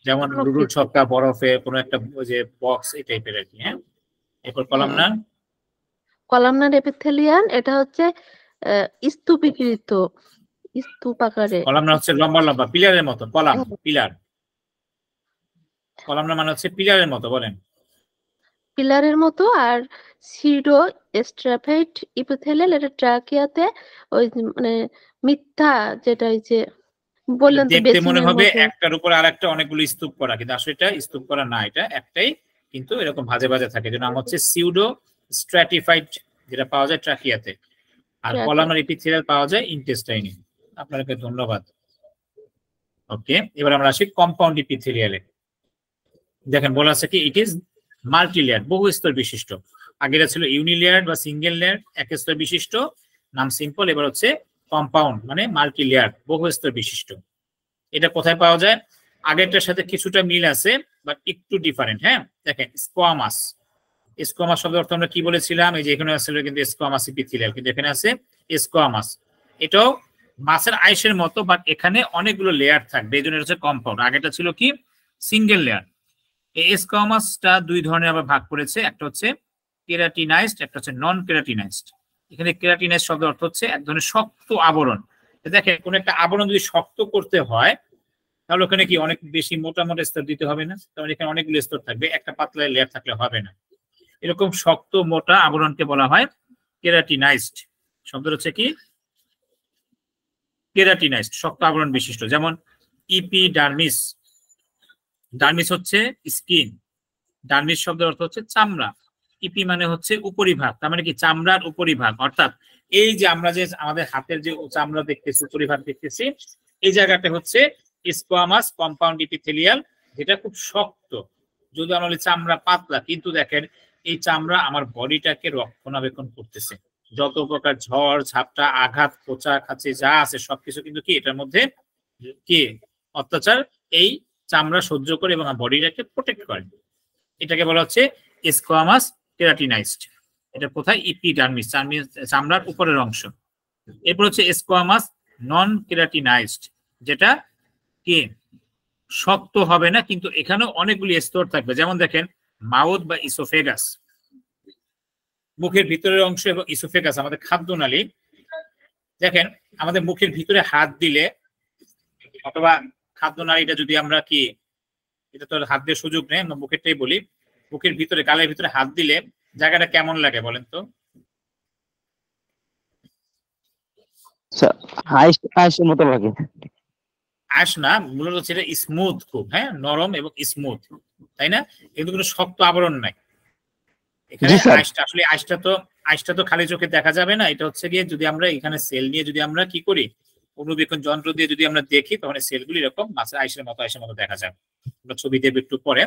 যেমন রুডুর ছক্কা, বরফে কোনো একটা যে বক্স, এই টাইপের আর কি। হ্যাঁ, এরপর কলামনার, কলামনার এপিথেলিয়াল, এটা হচ্ছে স্তূপীকৃত, স্তূপ আকারে। কলামনার হচ্ছে লম্বা লম্বা পিলারের মতো, কলাম পিলার। কলামনার মানে হচ্ছে পিলারের মতো, বলেন। পিলারের মতো। আর সিউডো স্ট্র্যাটিফাইড এপিথেলিয়াল, এটা ট্রাকিয়াতে ওই মানে মিথ্যা, যেটা এই যে বললেন তো, দেখতে মনে বেসিনের হবে মতো। একটার উপর আরেকটা অনেকগুলো স্তূপ করা, কিন্তু আসলে এটা স্তূপ করা না, এটা একটাই, কিন্তু এরকম ভাজে ভাজে থাকে। এর নাম হচ্ছে সিউডো স্ট্র্যাটিফাইড, যেটা পাওয়া যায় ট্রাকিয়াতে। আর কলামনার এপিথেলিয়াল পাওয়া যায় ইন্টেস্টাইনে। আপনাকে ধন্যবাদ। ওকে, এবার আমরা আসি কম্পাউন্ড এপিথেলিয়ালে। দেখেন বলা আছে কি ইট ইজ মাল্টিলেয়ার, বহু স্তর বিশিষ্ট। আগেটা ছিল ইউনিলেয়ার বা সিঙ্গেল লেয়ার, এক স্তর বিশিষ্ট, নাম সিম্পল। এবার হচ্ছে কম্পাউন্ড, মানে মাল্টিলেয়ার, বহু স্তর বিশিষ্ট। এটা কোথায় পাওয়া যায়? আগেরটার সাথে কিছুটা মিল আছে, বাট একটু ডিফারেন্ট। হ্যাঁ, দেখেন স্কোয়ামাস, স্কোয়ামাস শব্দের অর্থ আমরা কি বলেছিলাম? এই যে এখানে আসলে কিন্তু স্কোয়ামাস এপিথেলিয়াল, কিন্তু এখানে আছে স্কোয়ামাস। এটাও মাছের আইসের মতো, বাট এখানে অনেকগুলো লেয়ার থাকবে, এই জন্য এটা হচ্ছে কম্পাউন্ড। আগেটা ছিল কি সিঙ্গেল লেয়ার। এই স্কোয়ামাসটা 2 ধরনের আবার ভাগ করেছে। একটা হচ্ছে কেরাটিনাইজড, একটা হচ্ছে নন কেরাটিনাইজড। এখানে কেরাটিনাইজড শব্দের অর্থ হচ্ছে এক ধরনের শক্ত আবরণ। দেখেন কোন একটা আবরণ যদি শক্ত করতে হয় তাহলে ওখানে কি অনেক বেশি মোটা মোটা স্তর দিতে হবে না? তাহলে এখানে অনেকগুলো স্তর থাকবে, একটা পাতলা লেয়ার থাকলে হবে না। এরকম শক্ত মোটা আবরণকে বলা হয় কেরাটিনাইজড। শব্দ হচ্ছে কি কেরাটিনাইজড, শক্ত আবরণ বিশিষ্ট। যেমন ইপিডার্মিস, ডার্মিস হচ্ছে স্কিন, ডার্মিস শব্দের অর্থ হচ্ছে চামড়া, ইপি মানে হচ্ছে উপরিভাগ, তার মানে কি চামড়ার উপরিভাগ। অর্থাৎ এই যে আমরা যে আমাদের হাতের যে চামড়া দেখতেছি, উপরিভাগ দেখতেছি, এই জায়গাটা হচ্ছে স্কোয়ামাস কম্পাউন্ড ইপিথেলিয়াল, যেটা খুব শক্ত। যদি আমরা বলি চামড়া পাতলা, কিন্তু দেখেন এই চামড়া আমার বডিটাকে রক্ষণাবেক্ষণ করতেছে। যত প্রকার ঝড় ঝাপটা আঘাত খোঁচা খাঁচি যা আছে সবকিছু কিন্তু কি এটার মধ্যে কি অত্যাচার এই চামড়া সহ্য করে এবং বডিটাকে প্রোটেক্ট করে। এটাকে বলা হচ্ছে স্কোয়ামাস কেরাটিনাইজড। এটা কোথায়? ইপিডার্মিস, চামড়ার উপরের অংশ। এরপর হচ্ছে স্কোয়ামাস নন কেরাটিনাইজড, যেটা কি শক্ত হবে না কিন্তু এখানেও অনেকগুলি স্তর থাকবে। যেমন দেখেন মাউথ বা ইসোফেগাস, মুখের ভিতরের অংশ এবং ইসোফেগাস আমাদের খাদ্যনালী। দেখেন আমাদের মুখের ভিতরে হাত দিলে অথবা খাদ্যনালীটা যদি আমরা কি এটা তো হাত দিয়ে সুযোগ নেই, আমরা মুখেরটাই বলি, মুখের ভিতরে গালের ভিতরে হাত দিলে জায়গাটা কেমন লাগে বলেন তো? আইসের মতো লাগে। আঁশ না, মূলত হচ্ছে এটা স্মুথ, খুব হ্যাঁ নরম এবং স্মুথ, তাই না? কিন্তু কোনো শক্ত আবরণ নাই এখানে। আঁশটা আসলে আঁশটা তো খালি চোখে দেখা যাবে না। এটা হচ্ছে গিয়ে যদি আমরা এখানে সেল নিয়ে যদি আমরা কি করি, অনুবীক্ষণ যন্ত্র দিয়ে যদি আমরা দেখি, তখন সেলগুলি এরকম মাছের আঁশের মতো দেখা যাবে। আমরা ছবি দেব একটু পরে।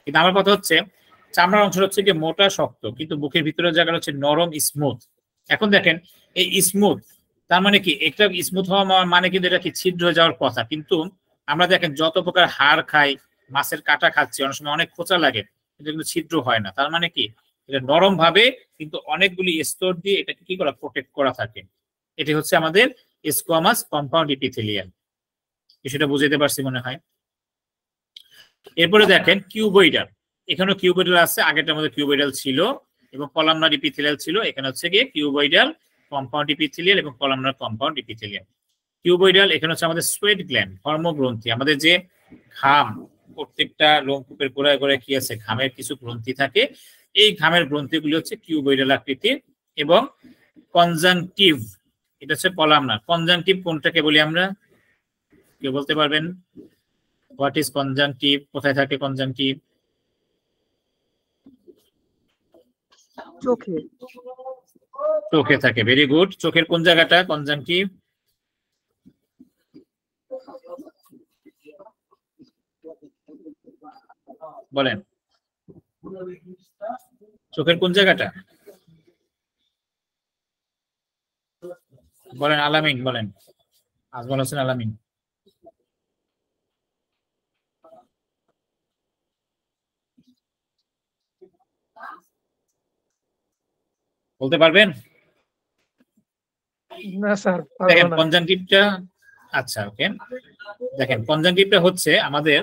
কিন্তু আমার কথা হচ্ছে চামড়ার অংশ হচ্ছে গিয়ে মোটা শক্ত, কিন্তু মুখের ভিতরের জায়গা হচ্ছে নরম স্মুথ। এখন দেখেন এই স্মুথ তার মানে কি, একটা স্মুথ হওয়া মানে কিন্তু এটা কি ছিদ্র হয়ে যাওয়ার কথা। কিন্তু আমরা দেখেন যত প্রকার হাড় খাই, মাছের কাটা খাচ্ছি, অনেক সময় অনেক খোঁচা লাগে, কিন্তু ছিদ্র হয় না। তার মানে কি এটা নরম ভাবে কিন্তু অনেকগুলি স্তর দিয়ে এটাকে কি করা, প্রোটেক্ট করা থাকে। এটি হচ্ছে আমাদের স্কোয়ামাস কম্পাউন্ড ইপিথেলিয়াল। সেটা বুঝাইতে পারছি মনে হয়। এরপরে দেখেন কিউবয়েডাল, এখানেও কিউবয়েডাল আছে, আগেরটার মধ্যে কিউবয়েডাল ছিল এবং কলামনার ইপিথেলিয়াল ছিল। এখানে হচ্ছে গিয়ে কিউবয়েডাল কম্পাউন্ড ইপিথেলিয়াল এবং কলামনার কম্পাউন্ড ইপিথেলিয়াল। কিউবয়েডাল এখানে হচ্ছে আমাদের সোয়েট গ্ল্যান্ড, ধর্মগ্রন্থি, আমাদের যে ঘাম, প্রত্যেকটা লোমকূপের গোড়ায় গোড়ায় কি আছে, ঘামের কিছু গ্রন্থি থাকে। এই ঘামের গ্রন্থিগুলি হচ্ছে কিউবয়েডাল আকৃতির। এবং কনজাংটিভ, এটা হচ্ছে কলামনার। কনজাংটিভ কোনটাকে বলি আমরা, কেউ বলতে পারবেন? What is conjunctive? কোথায় থাকে কনজাংটিভ? চোখে। চোখে থাকে, ভেরি গুড। চোখের কোন জায়গাটা কনজাংটিভ? বলেন, চোখের কোন জায়গাটা বলেন? আলামিন বলেন, আজমল হোসেন আলামিন। বলতে পারবেন? না স্যার, দেখেন কনজাংটিভটা, আচ্ছা ওকে, দেখেন কনজাংটিভটা হচ্ছে আমাদের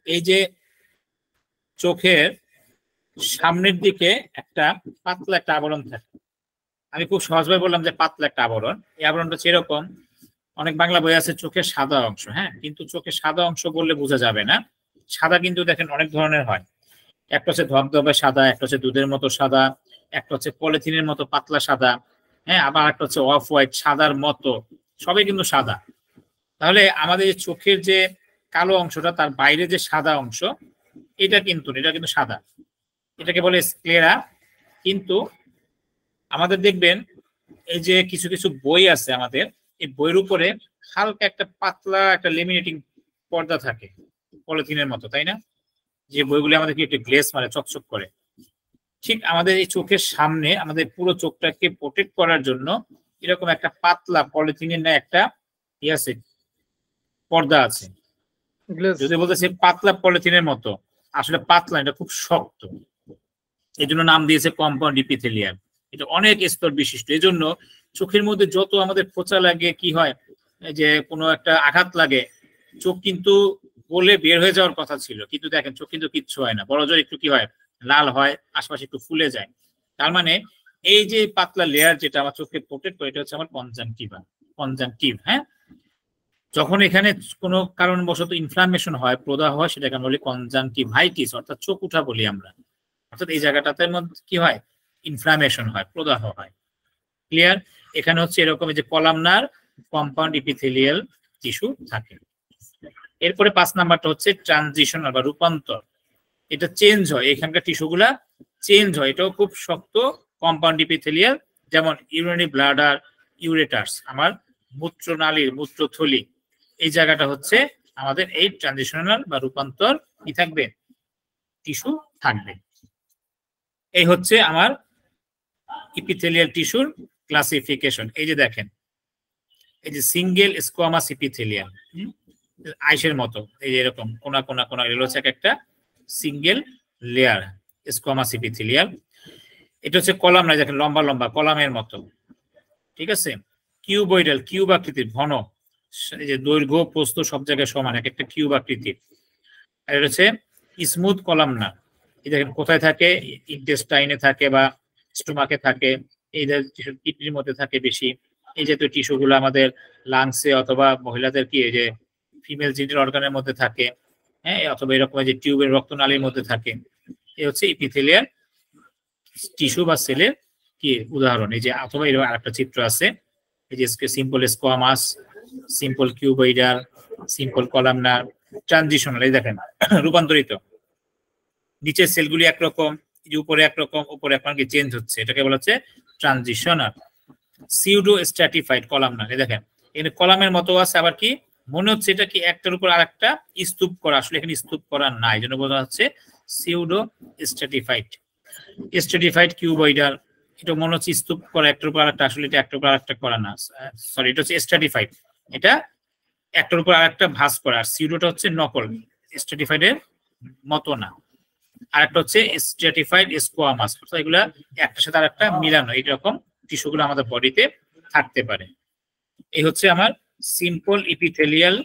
এই যে চোখের সামনের দিকে একটা পাতলা একটা আবরণ থাকে। আমি খুব সহজভাবে বললাম যে পাতলা একটা আবরণ। এই আবরণটা হচ্ছে এরকম, অনেক বাংলা বই আছে চোখের সাদা অংশ, হ্যাঁ, কিন্তু চোখের সাদা অংশ বললে বোঝা যাবে না। সাদা কিন্তু দেখেন অনেক ধরনের হয়, একটা হচ্ছে ধবধবে সাদা, একটা হচ্ছে দুধের মতো সাদা, একটা হচ্ছে পলিথিনের মতো পাতলা সাদা, হ্যাঁ, আবার একটা হচ্ছে অফ হোয়াইট, সাদার মতো, সবই কিন্তু সাদা। তাহলে আমাদের চোখের যে কালো অংশটা, তার বাইরে যে সাদা অংশ, এটা কিন্তু সাদা, এটাকে বলে স্ক্লেরা। কিন্তু আমাদের দেখবেন এই যে কিছু কিছু বই আছে আমাদের, এই বইয়ের উপরে হালকা একটা পাতলা একটা লেমিনেটিং পর্দা থাকে পলিথিনের মতো, তাই না? যে বইগুলি আমাদেরকে একটু গ্লেজ মারে, চকচক করে। ঠিক আমাদের এই চোখের সামনে আমাদের পুরো চোখটাকে প্রোটেক্ট করার জন্য এরকম একটা পাতলা পলিথিনের না একটা আছে, পর্দা আছে। যদি বলতেছে পাতলা পলিথিনের মতো, আসলে পাতলা, এটা খুব শক্ত, এই জন্য নাম দিয়েছে কম্পাউন্ড ইপিথেলিয়াল। এটা অনেক স্তর বিশিষ্ট। এই জন্য চোখের মধ্যে যত আমাদের খোঁচা লাগে, কি হয় যে কোনো একটা আঘাত লাগে, চোখ কিন্তু গলে বের হয়ে যাওয়ার কথা ছিল, কিন্তু দেখেন চোখ কিন্তু কিচ্ছু হয় না, বড় জোর একটু কি হয়, লাল হয়, আশপাশে একটু ফুলে যায়। তার মানে এই যে পাতলা লেয়ার যেটা আমার চোখে প্রোটেক্ট করে এটা হচ্ছে আমার কনজাংটিভ। হ্যাঁ, যখন এখানে কোনো কারণবশত ইনফ্লামেশন হয়, প্রদাহ হয়, সেটাকে আমরা বলি কনজাংটিভাইটিস, অর্থাৎ চোখ উঠা বলি আমরা। অর্থাৎ এই জায়গাটাতে মধ্যে কি হয়, ইনফ্লামেশন হয়, প্রদাহ হয়। ক্লিয়ার? এখানে হচ্ছে এরকম যে কলামনার কম্পাউন্ড ইপিথেলিয়াল টিস্যু থাকে। এরপরে 5 নাম্বারটা হচ্ছে ট্রানজিশনাল বা রূপান্তর। এটা চেঞ্জ হয়, এখানকার টিস্যুগুলা চেঞ্জ হয়, এটাও খুব শক্ত কম্পাউন্ড ইপিথেলিয়াল, যেমন ইউরিনারি ব্লাডার, ইউরেটার্স, আমার মূত্রনালীর মূত্রথলি, এই জায়গাটা হচ্ছে আমাদের এই ট্রানজিশনাল বা রূপান্তর কি থাকবে, টিস্যু থাকবে। এই হচ্ছে আমার ইপিথেলিয়াল টিস্যুর ক্লাসিফিকেশন। এই যে দেখেন, এই যে সিঙ্গেল স্কোয়ামাস ইপিথেলিয়াল, আইসের মতো, এই যে এরকম কোনা কোনা কোনা, এগুলো হচ্ছে একটা সিঙ্গেল লেয়ার স্কোয়ামাস ইপিথেলিয়াল। এটা হচ্ছে কলাম, না দেখেন লম্বা লম্বা কলামের মতো, ঠিক আছে। কিউবয়েডাল, কিউব আকৃতির, ঘন, এই যে দৈর্ঘ্য প্রস্থ সব জায়গায় সমান, এক একটা কিউব আকৃতির। আর এটা হচ্ছে স্মুথ কলামনার। এই দেখেন কোথায় থাকে, ইন্টেস্টাইনে থাকে বা স্টোমাকে থাকে, এই কিডনির মধ্যে থাকে বেশি। এই জাতীয় টিস্যুগুলো আমাদের লাংসে অথবা মহিলাদের কি এই যে ফিমেল জেনিটাল অর্গানের মধ্যে থাকে, হ্যাঁ, অথবা এরকম যে টিউবের রক্তনালীর মধ্যে থাকে। এই হচ্ছে ইপিথেলিয়াল টিস্যু বা সেলের কি উদাহরণ। এই যে অথবা এরকম আরেকটা চিত্র আছে, এই যে simple squamous, simple cuboidal, simple columnar, transitional. এই দেখেন রূপান্তরিত, নিচের সেলগুলি একরকম, উপরে একরকম, উপরে আপনাকে চেঞ্জ হচ্ছে, এটাকে বলা হচ্ছে ট্রানজিশনাল। সিউডো স্ট্র্যাটিফাইড কলামনার, এই দেখেন এখানে কলামের মতো আছে, আবার কি মনে হচ্ছে এটা কি একটার উপর আরেকটা স্তূপ করা, আসলে এখানে স্তূপ করা নাই, এই জন্য বলা হচ্ছে সিউডো স্ট্র্যাটিফাইড। স্ট্র্যাটিফাইড কিউবয়েডাল, এটা মনে হচ্ছে স্তূপ করা একটার উপর আরেকটা, আসলে এটা একটার উপর আরেকটা করা না, সরি, এটা হচ্ছে স্ট্র্যাটিফাইড, এটা একটার উপর আরেকটা ভাঁজ করা। আর সিউডোটা হচ্ছে নকল, স্ট্র্যাটিফাইডের মতো না। আর একটা হচ্ছে স্ট্র্যাটিফাইড স্কোয়ামাস, এগুলা একটার সাথে আরেকটা মিলানো, এইরকম টিস্যুগুলো আমাদের বডিতে থাকতে পারে। এই হচ্ছে আমার সিম্পল ইপিথেলিয়াল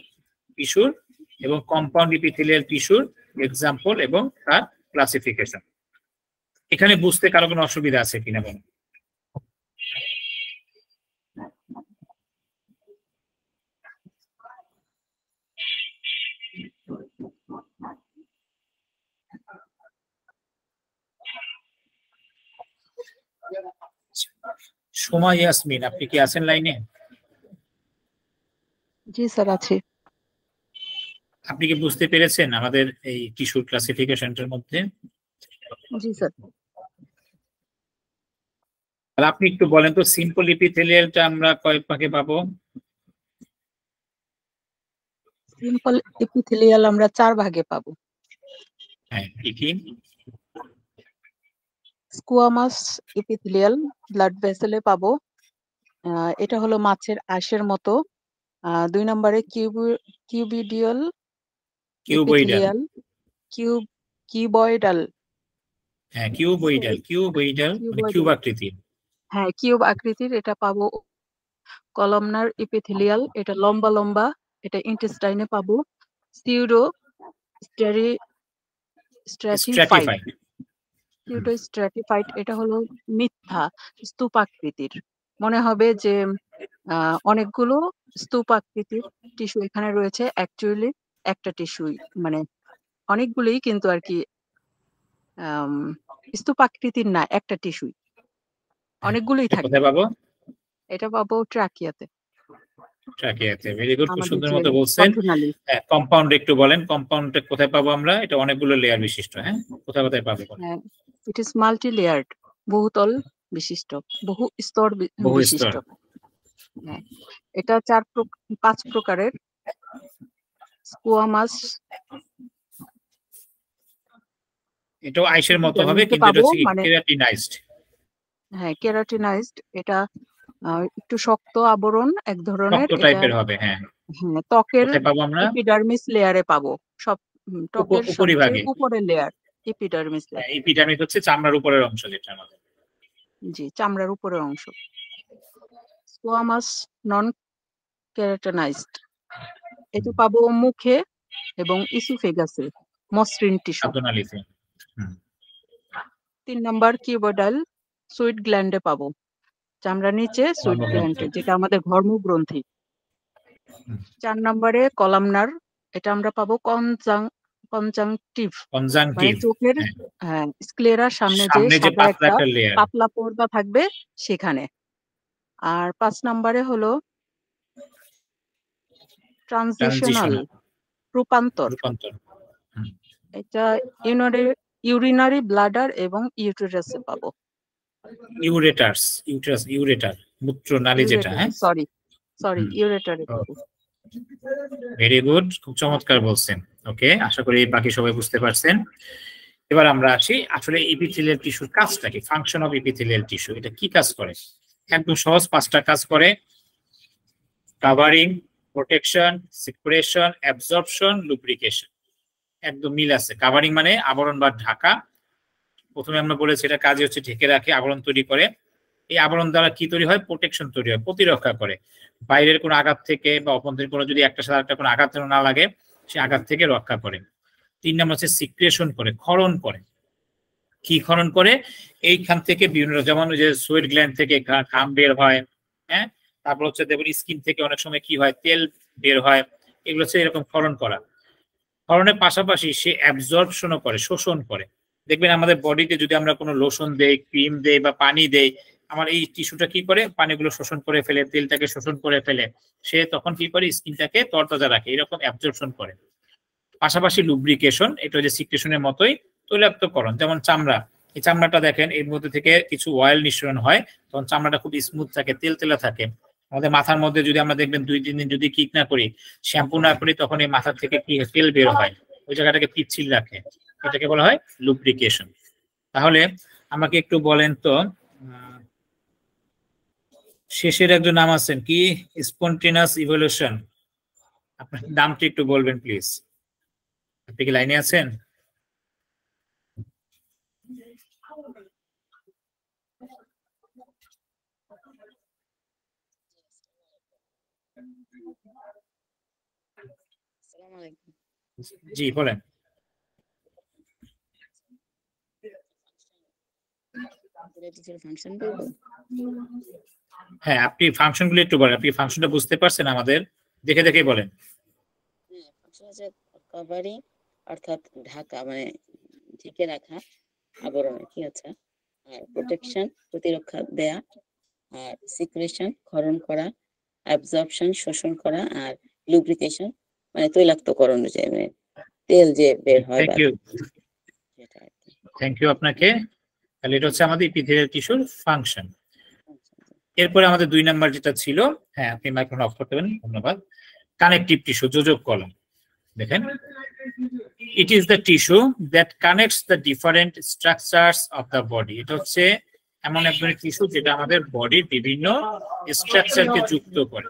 টিস্যুর এবং কম্পাউন্ড ইপিথেলিয়াল টিস্যুর এক্সাম্পল এবং তার ক্লাসিফিকেশন। এখানে বুঝতে কারো কোনো অসুবিধা আছে কিনা বলুন? সময় ইয়াসমিন, আপনি কি আছেন লাইনে? জি স্যার, আছি। আপনি কি বুঝতে পেরেছেন আমাদের এই টিস্যুর ক্লাসিফিকেশনটার মধ্যে? জি স্যার। আর আপনি একটু বলেন তো, সিম্পল ইপিথেলিয়ালটা আমরা কয় ভাগে পাবো? সিম্পল এপিথেলিয়াল আমরা 4 ভাগে পাবো। হ্যাঁ, কি কি? স্কোয়ামাস এপিথেলিয়াল ব্লাড ভেসেলে পাবো, এটা হলো মাছের আঁশের মতো। 2 নম্বরে কিউবিডিয়াল এপিথেলিয়াল, কিউবয়েডাল। হ্যাঁ, কিউবয়েডাল মানে কিউব আকৃতির। হ্যাঁ, কিউব আকৃতির, এটা পাবো। কলামনার এপিথেলিয়াল, এটা লম্বা লম্বা, এটা ইন্টেস্টাইনে পাবো। সিউডো স্ট্র্যাটিফাইড, এটা হলো মিথ্যা স্তূপ আকৃতির। মনে হবে যে অনেকগুলো স্তূপ আকৃতির টিস্যু এখানে রয়েছে, অ্যাকচুয়ালি একটা টিস্যুই, মানে অনেকগুলোই কিন্তু আর কি স্তূপ আকৃতির না, একটা টিস্যুই, অনেকগুলোই থাকে। কোথায় পাবো? এটা পাবো ট্রাকিয়াতে। ট্রাকিয়াতে, ভেরি গুড, খুব সুন্দর মতো বলছেন। কম্পাউন্ড একটু বলেন, কম্পাউন্ডটা কোথায় পাবো আমরা? এটা অনেকগুলো লেয়ার বিশিষ্ট, হ্যাঁ, কোথায় কোথায় পাবো? ইট ইজ মাল্টি লেয়ার্ড, বহুতল বিশিষ্ট, বহু স্তর বিশিষ্ট। হ্যাঁ, এটা 5 প্রকারের। স্কোয়ামাস, এটাও আইসের মতো হবে কিন্তু এটা হচ্ছে কেরাটিনাইজড। হ্যাঁ, কেরাটিনাইজড, এটা একটু শক্ত আবরণ এক ধরনের, শক্ত টাইপের হবে। হ্যাঁ, হ্যাঁ, ত্বকের পাবো আমরা এপিডার্মিস লেয়ারে পাবো, সব ত্বকের উপরিভাগে, উপরের লেয়ার এপিডার্মিস লেয়ার। এপিডার্মিস হচ্ছে চামড়ার উপরের অংশ, যেটা আমাদের, জি, চামড়ার উপরের অংশ। স্কোয়ামাস নন কেরাটিনাইজড, এটা পাবো মুখে এবং ইসোফেগাসে, মসৃণ টিস্যু। 3 নম্বর কিউবয়েডাল, সুইট গ্ল্যান্ডে পাবো, চামড়ার নিচে সুইট গ্ল্যান্ডে, যেটা আমাদের ঘর্মগ্রন্থি। 4 নম্বরে কলামনার, এটা আমরা পাবো কনজাংটিভ, মানে চোখের স্ক্লেরার সামনে যে সাদা একটা পাতলা পর্দা থাকবে সেখানে। আর 5 নম্বরে হলো ট্রানজিশনাল, রূপান্তর। এটা ইউরিনারি ব্লাডার এবং ইউটেরাসে পাবো। ইউরেটার মূত্রনালী যেটা, হ্যাঁ সরি ইউরেটারে পাবো। ভেরি গুড, খুব চমৎকার বলছেন। ওকে, আশা করি বাকি সবাই বুঝতে পারছেন। এবার আমরা আসি আসলে এপিথেলিয়াল টিস্যুর কাজটা কি, ফাংশন অফ এপিথেলিয়াল টিস্যু, এটা কি কাজ করে। একদম সহজ 5টা কাজ করে: কাভারিং, প্রোটেকশন, সিকুরেশন, অ্যাবজর্পশন, লুব্রিকেশন। একদম মিল আছে। কাভারিং মানে আবরণ বা ঢাকা। প্রথমে আমরা বলেছি এটা কাজে হচ্ছে ঢেকে রাখে, আবরণ তৈরি করে। এই আবরণ দ্বারা কি তৈরি হয়? প্রোটেকশন তৈরি হয়, প্রতিরক্ষা করে। বাইরের কোনো আঘাত থেকে বা অভ্যন্তরীণ কোনো যদি একটা সাথে একটা কোনো আঘাত না লাগে, সে আঘাত থেকে রক্ষা করে। 3 নম্বর হচ্ছে সিক্রেশন করে, ক্ষরণ করে। কি ক্ষরণ করে? এইখান থেকে বিভিন্ন, যেমন যে সুয়েট গ্ল্যান্ড থেকে ঘাম বের হয়, হ্যাঁ, তারপর হচ্ছে দেখবেন স্কিন থেকে অনেক সময় কি হয়, তেল বের হয়। এগুলো হচ্ছে এরকম ক্ষরণ করা। ক্ষরণের পাশাপাশি সে অ্যাবজর্পশনও করে, শোষণ করে। দেখবেন আমাদের বডিতে যদি আমরা কোনো লোশন দেই, ক্রিম দেই বা পানি দেই, আমার এই টিস্যুটা কি করে? পানিগুলো শোষণ করে ফেলে, তেলটাকে শোষণ করে ফেলে। সে তখন কি করে? স্কিনটাকে তরতাজা রাখে, এরকম অ্যাবজর্পশন করে। পাশাপাশি লুব্রিকেশন, এটা যে সিক্রেশনের মতোই তৈলাক্তকরণ। যেমন চামড়া, এই চামড়াটা দেখেন এর মধ্যে থেকে কিছু অয়েল নিঃসরণ হয়, তখন চামড়াটা খুব স্মুথ থাকে, তেলতেলা থাকে। আমাদের মাথার মধ্যে যদি আমরা দেখবেন 2-3 দিন যদি কিক না করি, শ্যাম্পু না করি, তখন এই মাথা থেকে কি তেল বের হয়, ওই জায়গাটাকে পিচ্ছিল রাখে, এটাকে বলা হয় লুব্রিকেশন। তাহলে আমাকে একটু বলেন তো, শেষের একজন নাম আছেন কি? স্পন্টেনিয়াস ইভলিউশন, আপনার নামটি একটু বলবেন প্লিজ। আপনি কি লাইনে আছেন? জি বলেন। হ্যাঁ, আপনি ফাংশনগুলো একটু বলেন। আপনি ফাংশনটা বুঝতে পারছেন? আমাদের দেখে দেখে বলেন। কভারিং অর্থাৎ ঢাকা, মানে ঢেকে রাখা আবরণ, কি আছে। আর প্রোটেকশন, প্রতিরক্ষা দেয়া। আর সিক্রেশন, ক্ষরণ করা। অ্যাবজর্পশন, শোষণ করা। আর লুব্রিকেশন, মানে তৈলাক্তকরণ, যে মানে তেল যে বের হয়। থ্যাংক ইউ আপনাকে। তাহলে এটা হচ্ছে আমাদের এপিথেলিয়াল টিস্যুর ফাংশন। এরপরে আমাদের 2 নাম্বার যেটা ছিল, হ্যাঁ আপনি মাইক্রোফোন অফ করতে পারেন, ধন্যবাদ। কানেকটিভ টিস্যু, যোজক কলা। দেখেন, it is the tissue that connects the different structures of the body. এটা হচ্ছে এমন এক ধরনের টিস্যু যেটা আমাদের বডির বিভিন্ন স্ট্রাকচারকে যুক্ত করে,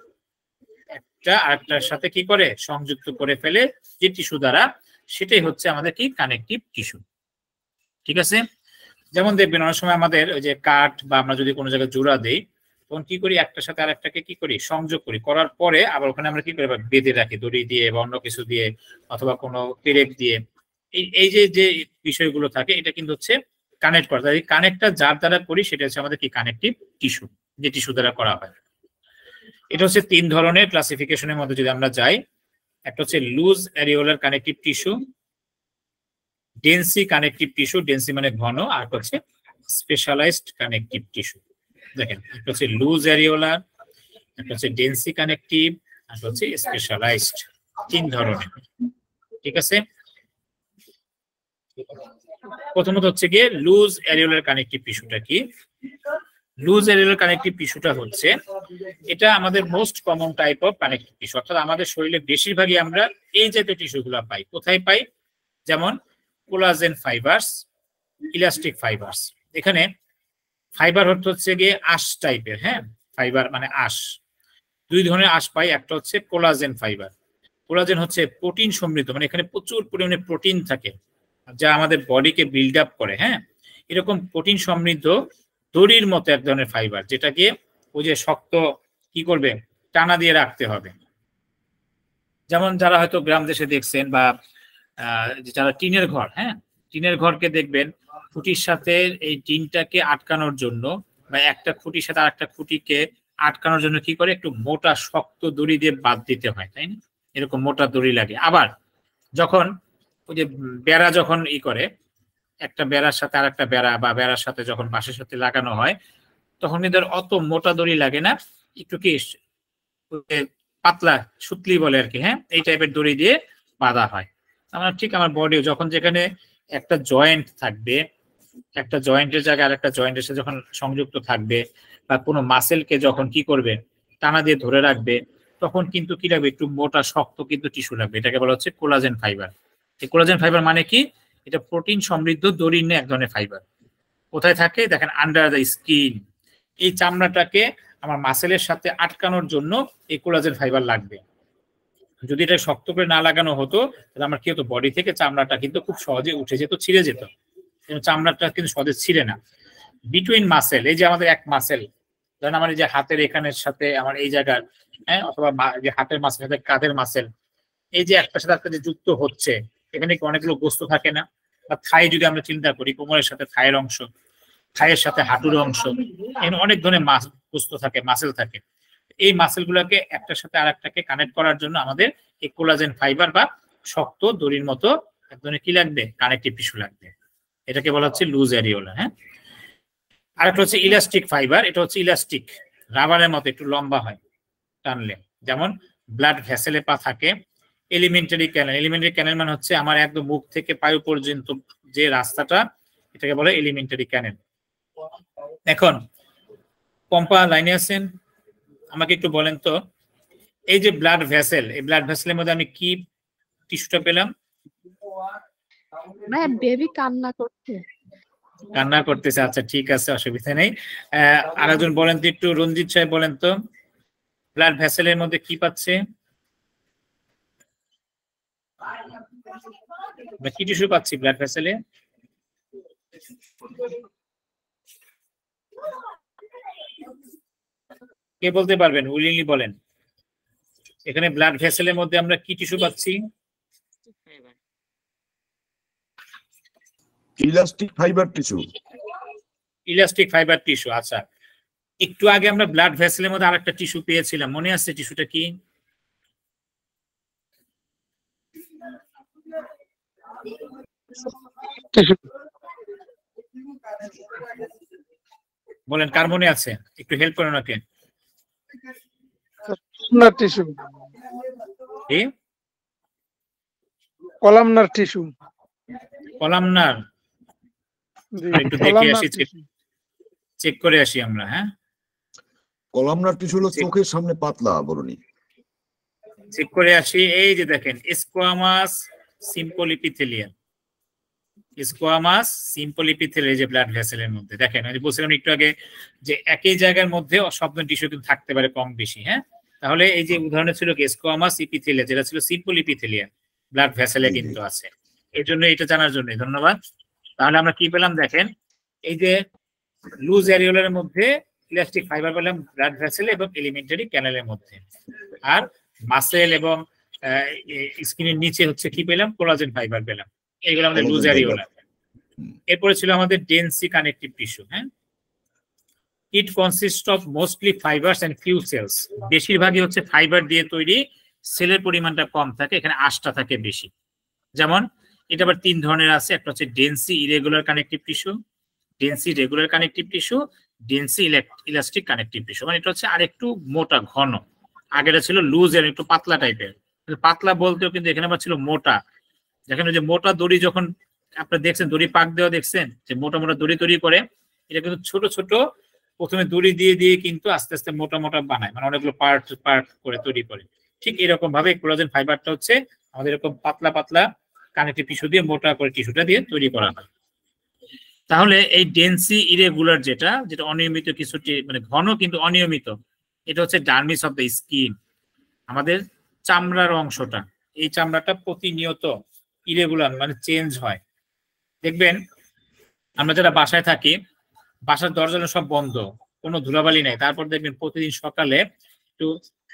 একটা আরেকটার সাথে কি করে? সংযুক্ত করে ফেলে যে টিস্যু দ্বারা, সেটাই হচ্ছে আমাদের কি? Connective tissue. ঠিক আছে? যেমন দেখবেন অনেক সময় আমাদের ওই যে কাঠ বা আমরা যদি কোনো জায়গায় জোড়া দেই, তখন কি করি? একটার সাথে আরেকটাকে কি করি? সংযোগ করি। করার পরে আবার ওখানে আমরা কি করি? বেঁধে রাখি দড়ি দিয়ে বা অন্য কিছু দিয়ে, অথবা কোনো পেরেক দিয়ে। এই যে বিষয়গুলো থাকে, এটা কিন্তু হচ্ছে কানেক্ট করা। তাই কানেক্টটা যার দ্বারা করি সেটা হচ্ছে আমাদের কি? কানেকটিভ টিস্যু, যে টিস্যু দ্বারা করা হয়। এটা হচ্ছে 3 ধরনের ক্লাসিফিকেশনের মধ্যে যদি আমরা যাই। একটা হচ্ছে loose areolar connective tissue, dense connective tissue, dense মানে ঘন, আর হচ্ছে স্পেশালাইজড কানেকটিভ টিস্যু। দেখেন, একটা হচ্ছে লুজ অ্যারিওলার, একটা হচ্ছে ডেন্সি কানেকটিভ, আর হচ্ছে স্পেশালাইজড। 3 ধরনের। ঠিক আছে? প্রথমত হচ্ছে গিয়ে লুজ অ্যারিওলার কানেকটিভ টিস্যুটা কি? লুজ অ্যারিওলার কানেকটিভ টিস্যুটা হচ্ছে, এটা আমাদের most common type of connective tissue. অর্থাৎ আমাদের শরীরে বেশিরভাগই আমরা এই জাতীয় টিস্যুগুলো পাই। কোথায় পাই? যেমন কোলাজেন ফাইবারস, ইলাস্টিক ফাইবারস। এখানে ফাইবার হচ্ছে গিয়ে আঁশ টাইপের, হ্যাঁ, ফাইবার মানে আঁশ। 2 ধরনের আঁশ পাই। একটা হচ্ছে কোলাজেন ফাইবার। কোলাজেন হচ্ছে প্রোটিন সমৃদ্ধ, মানে এখানে প্রচুর পরিমাণে প্রোটিন থাকে, যা আমাদের বডিকে বিল্ড আপ করে। হ্যাঁ, এরকম প্রোটিন সমৃদ্ধ দড়ির মতো এক ধরনের ফাইবার, যেটাকে ওই যে শক্ত কি করবে? টানা দিয়ে রাখতে হবে। যেমন যারা হয়তো গ্রাম দেশে দেখছেন, বা যারা টিনের ঘর, হ্যাঁ, টিনের ঘরকে দেখবেন খুঁটির সাথে এই টিনটাকে আটকানোর জন্য বা একটা খুঁটির সাথে আরেকটা খুঁটিকে আটকানোর জন্য কি করে, একটু মোটা শক্ত দড়ি দিয়ে বাঁধ দিতে হয়, তাই না? এরকম মোটা দড়ি লাগে। আবার যখন ওই যে বেড়া যখন করে, একটা বেড়ার সাথে আর একটা বেড়া বা বেড়ার সাথে যখন বাঁশের সাথে লাগানো হয়, তখন কিন্তু অত মোটা দড়ি লাগে না, একটু কি পাতলা সুতলি বলে আর কি, হ্যাঁ, এই টাইপের দড়ি দিয়ে বাঁধা হয়। আমরা ঠিক আমার বডিও যখন যেখানে একটা জয়েন্ট থাকবে, একটা জয়েন্টের জায়গায় আর একটা জয়েন্টের সাথে যখন সংযুক্ত থাকবে, বা কোনো মাসেলকে যখন কি করবে টানা দিয়ে ধরে রাখবে, তখন কিন্তু কি লাগবে, একটু মোটা শক্ত কিন্তু টিস্যু লাগবে। এটাকে বলা হচ্ছে কোলাজেন ফাইবার। এই কোলাজেন ফাইবার মানে কি, এটা প্রোটিন সমৃদ্ধ দড়ির এক ধরনের ফাইবার। কোথায় থাকে দেখেন, আন্ডার দ্য স্কিন। এই চামড়াটাকে আমার মাসেলের সাথে আটকানোর জন্য এই কোলাজেন ফাইবার লাগবে। যদি এটা শক্ত করে না লাগানো হতো তাহলে আমার কি হতো, বডি থেকে চামড়াটা কিন্তু খুব সহজে উঠে যেত, ছিঁড়ে যেত। চামড়াটা কিন্তু সহজে ছিঁড়ে না। বিটুইন মাসেল, এই যে আমাদের এক মাসেল, ধরেন আমার এই যে হাতের এখানের সাথে আমার এই জায়গার, হ্যাঁ, অথবা যে হাতের মাসেল সাথে কাঁধের মাসেল, এই যে একটা সাথে একটা যে যুক্ত হচ্ছে, এখানে কি অনেকগুলো গোস্ত থাকে না? বা থাই যদি আমরা চিন্তা করি, কোমরের সাথে থায়ের অংশ, থায়ের সাথে হাঁটুর অংশ, এখানে অনেক ধরনের গোস্ত থাকে, মাসেল থাকে। এই মাসেল গুলাকে একটার সাথে আর একটাকে কানেক্ট করার জন্য আমাদের এই কোলাজেন ফাইবার বা শক্ত দড়ির মতো এক ধরনের কি লাগবে, কানেকটিভ টিস্যু লাগবে। এটাকে বলা হচ্ছে লুজ অ্যারিওলা। হ্যাঁ, আর একটা হচ্ছে ইলাস্টিক ফাইবার। এটা হচ্ছে ইলাস্টিক, রাবারের মতো একটু লম্বা হয় টানলে, যেমন ব্লাড ভেসেলে পা থাকে। এলিমেন্টারি ক্যানেল, এলিমেন্টারি ক্যানেল মানে হচ্ছে আমার একদম মুখ থেকে পায়ু পর্যন্ত যে রাস্তাটা, এটাকে বলে এলিমেন্টারি ক্যানেল। এখন পম্পা লাইনে আছেন, আমাকে একটু বলেন তো, এই যে ব্লাড ভেসেল, এই ব্লাড ভেসেলের মধ্যে আমি কি টিস্যুটা পেলাম? বেবি কান্না করছে। কান্না করতেছে, আচ্ছা ঠিক আছে, অসুবিধা নেই। আরেকজন বলেন তো একটু, রঞ্জিত সাহেব বলেন তো, ব্লাড ভেসেলের মধ্যে কি পাচ্ছে, কি টিস্যু পাচ্ছি ব্লাড ভেসেলে? কে বলতে পারবেন, উইলিংলি বলেন। এখানে ব্লাড ভেসেলের মধ্যে আমরা কি টিস্যু পাচ্ছি? Elastic fibre tissue. Elastic fibre tissue, আচ্ছা। একটু আগে আমরা ব্লাড ভেসেলের মধ্যে আরেকটা টিস্যু পেয়েছিলাম, মনে আছে টিস্যুটা কি? বলেন, কার মনে আছে? একটু হেল্প করেন okay. Tissue, columnar tissue. Columnar, একটু দেখে আসি, চেক করে আসি আমরা। হ্যাঁ, কলামনার টিস্যু হলো চোখের সামনে পাতলা বরণী। চেক করে আসি। এই যে দেখেন, স্কোয়ামাস সিম্পল ইপিথেলিয়াম, স্কোয়ামাস সিম্পল ইপিথেলিয়াম, যে ব্লাড ভেসেলের মধ্যে দেখেন, আমি বলছিলাম একটু আগে যে একই জায়গার মধ্যে সব টিস্যু কিন্তু থাকতে পারে কম বেশি। হ্যাঁ, তাহলে এই যে উদাহরণে ছিল স্কোয়ামাস ইপিথেলিয়াম, যেটা ছিল সিম্পল ইপিথেলিয়াম, ব্লাড ভেসেলে কিন্তু আছে। এই জন্য এটা জানার জন্য ধন্যবাদ। তাহলে আমরা কি পেলাম দেখেন, এই যে লুজ অ্যারিওলার মধ্যে ইলাস্টিক ফাইবার পেলাম ব্লাড ভেসেল এবং এলিমেন্টারি ক্যানেলের মধ্যে, আর মাসেল এবং স্কিনের নিচে হচ্ছে কি পেলাম, কোলাজেন ফাইবার পেলাম। এইগুলো আমাদের লুজ অ্যারিওলা। এরপরে ছিল আমাদের ডেন্সি কানেকটিভ টিস্যু। হ্যাঁ, it consist of mostly fibres and few cells. বেশিরভাগই হচ্ছে ফাইবার দিয়ে তৈরি, সেলের পরিমাণটা কম থাকে, এখানে আঁশটা থাকে বেশি। যেমন এটা আবার তিন ধরনের আছে, একটা হচ্ছে ডেন্সি irregular connective tissue, ডেন্সি regular connective tissue, ডেন্সি elastic connective tissue. মানে এটা হচ্ছে আরেকটু মোটা ঘন, আগেটা ছিল লুজ এর একটু পাতলা টাইপের। পাতলা বলতেও কিন্তু এখানে আবার ছিল মোটা। দেখেন যে মোটা দড়ি যখন আপনারা দেখছেন, দড়ি পাক দেওয়া দেখছেন, যে মোটা মোটা দড়ি তৈরি করে, এটা কিন্তু ছোট ছোট প্রথমে দড়ি দিয়ে দিয়ে কিন্তু আস্তে আস্তে মোটা মোটা বানায়, মানে অনেকগুলো পার্ট পার্ট করে তৈরি করে। ঠিক এরকম ভাবে কোলাজেন ফাইবারটা হচ্ছে আমাদের এরকম পাতলা পাতলা কানেকটিভ টিস্যু দিয়ে মোটা করে টিস্যুটা দিয়ে তৈরি করা হয়। তাহলে এই ডেন্সি ইরেগুলার যেটা যেটা অনিয়মিত কিছু, মানে ঘন কিন্তু অনিয়মিত, এটা হচ্ছে ডার্মিস অফ দ্য স্কিন, আমাদের চামড়ার অংশটা। এই চামড়াটা প্রতিনিয়ত ইরেগুলার মানে চেঞ্জ হয়। দেখবেন আমরা যারা বাসায় থাকি, বাসার দরজা সব বন্ধ, কোনো ধুলাবালি নাই, তারপর দেখবেন প্রতিদিন সকালে একটু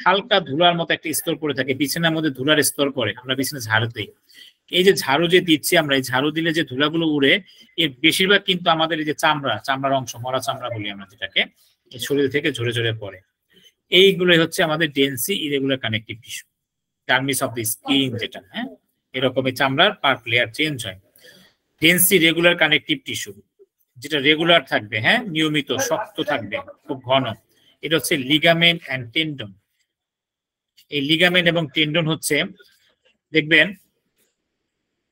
হালকা ধুলার মতো একটা স্তর পড়ে থাকে, বিছানার মধ্যে ধুলার স্তর পড়ে, আমরা বিছানা ঝাড়ু দিই। এই যে ঝাড়ু যে দিচ্ছি আমরা, এই ঝাড়ু দিলে যে ধুলাগুলো উড়ে, এর বেশিরভাগ কিন্তু আমাদের এই যে চামড়ার অংশ, মরা চামড়া বলি আমরা যেটাকে, এই শরীর থেকে ঝরে ঝরে পড়ে। এইগুলোই হচ্ছে আমাদের dense irregular connective tissue, terms of the skin যেটা, হ্যাঁ, এরকমই চামড়ার পার্ট লেয়ার চেঞ্জ হয়। ডেন্সি রেগুলার কানেকটিভ টিস্যু যেটা রেগুলার থাকবে, হ্যাঁ, নিয়মিত শক্ত থাকবে, খুব ঘন, এটা হচ্ছে লিগামেন্ট অ্যান্ড টেন্ডন। এই লিগামেন্ট এবং টেন্ডন হচ্ছে, দেখবেন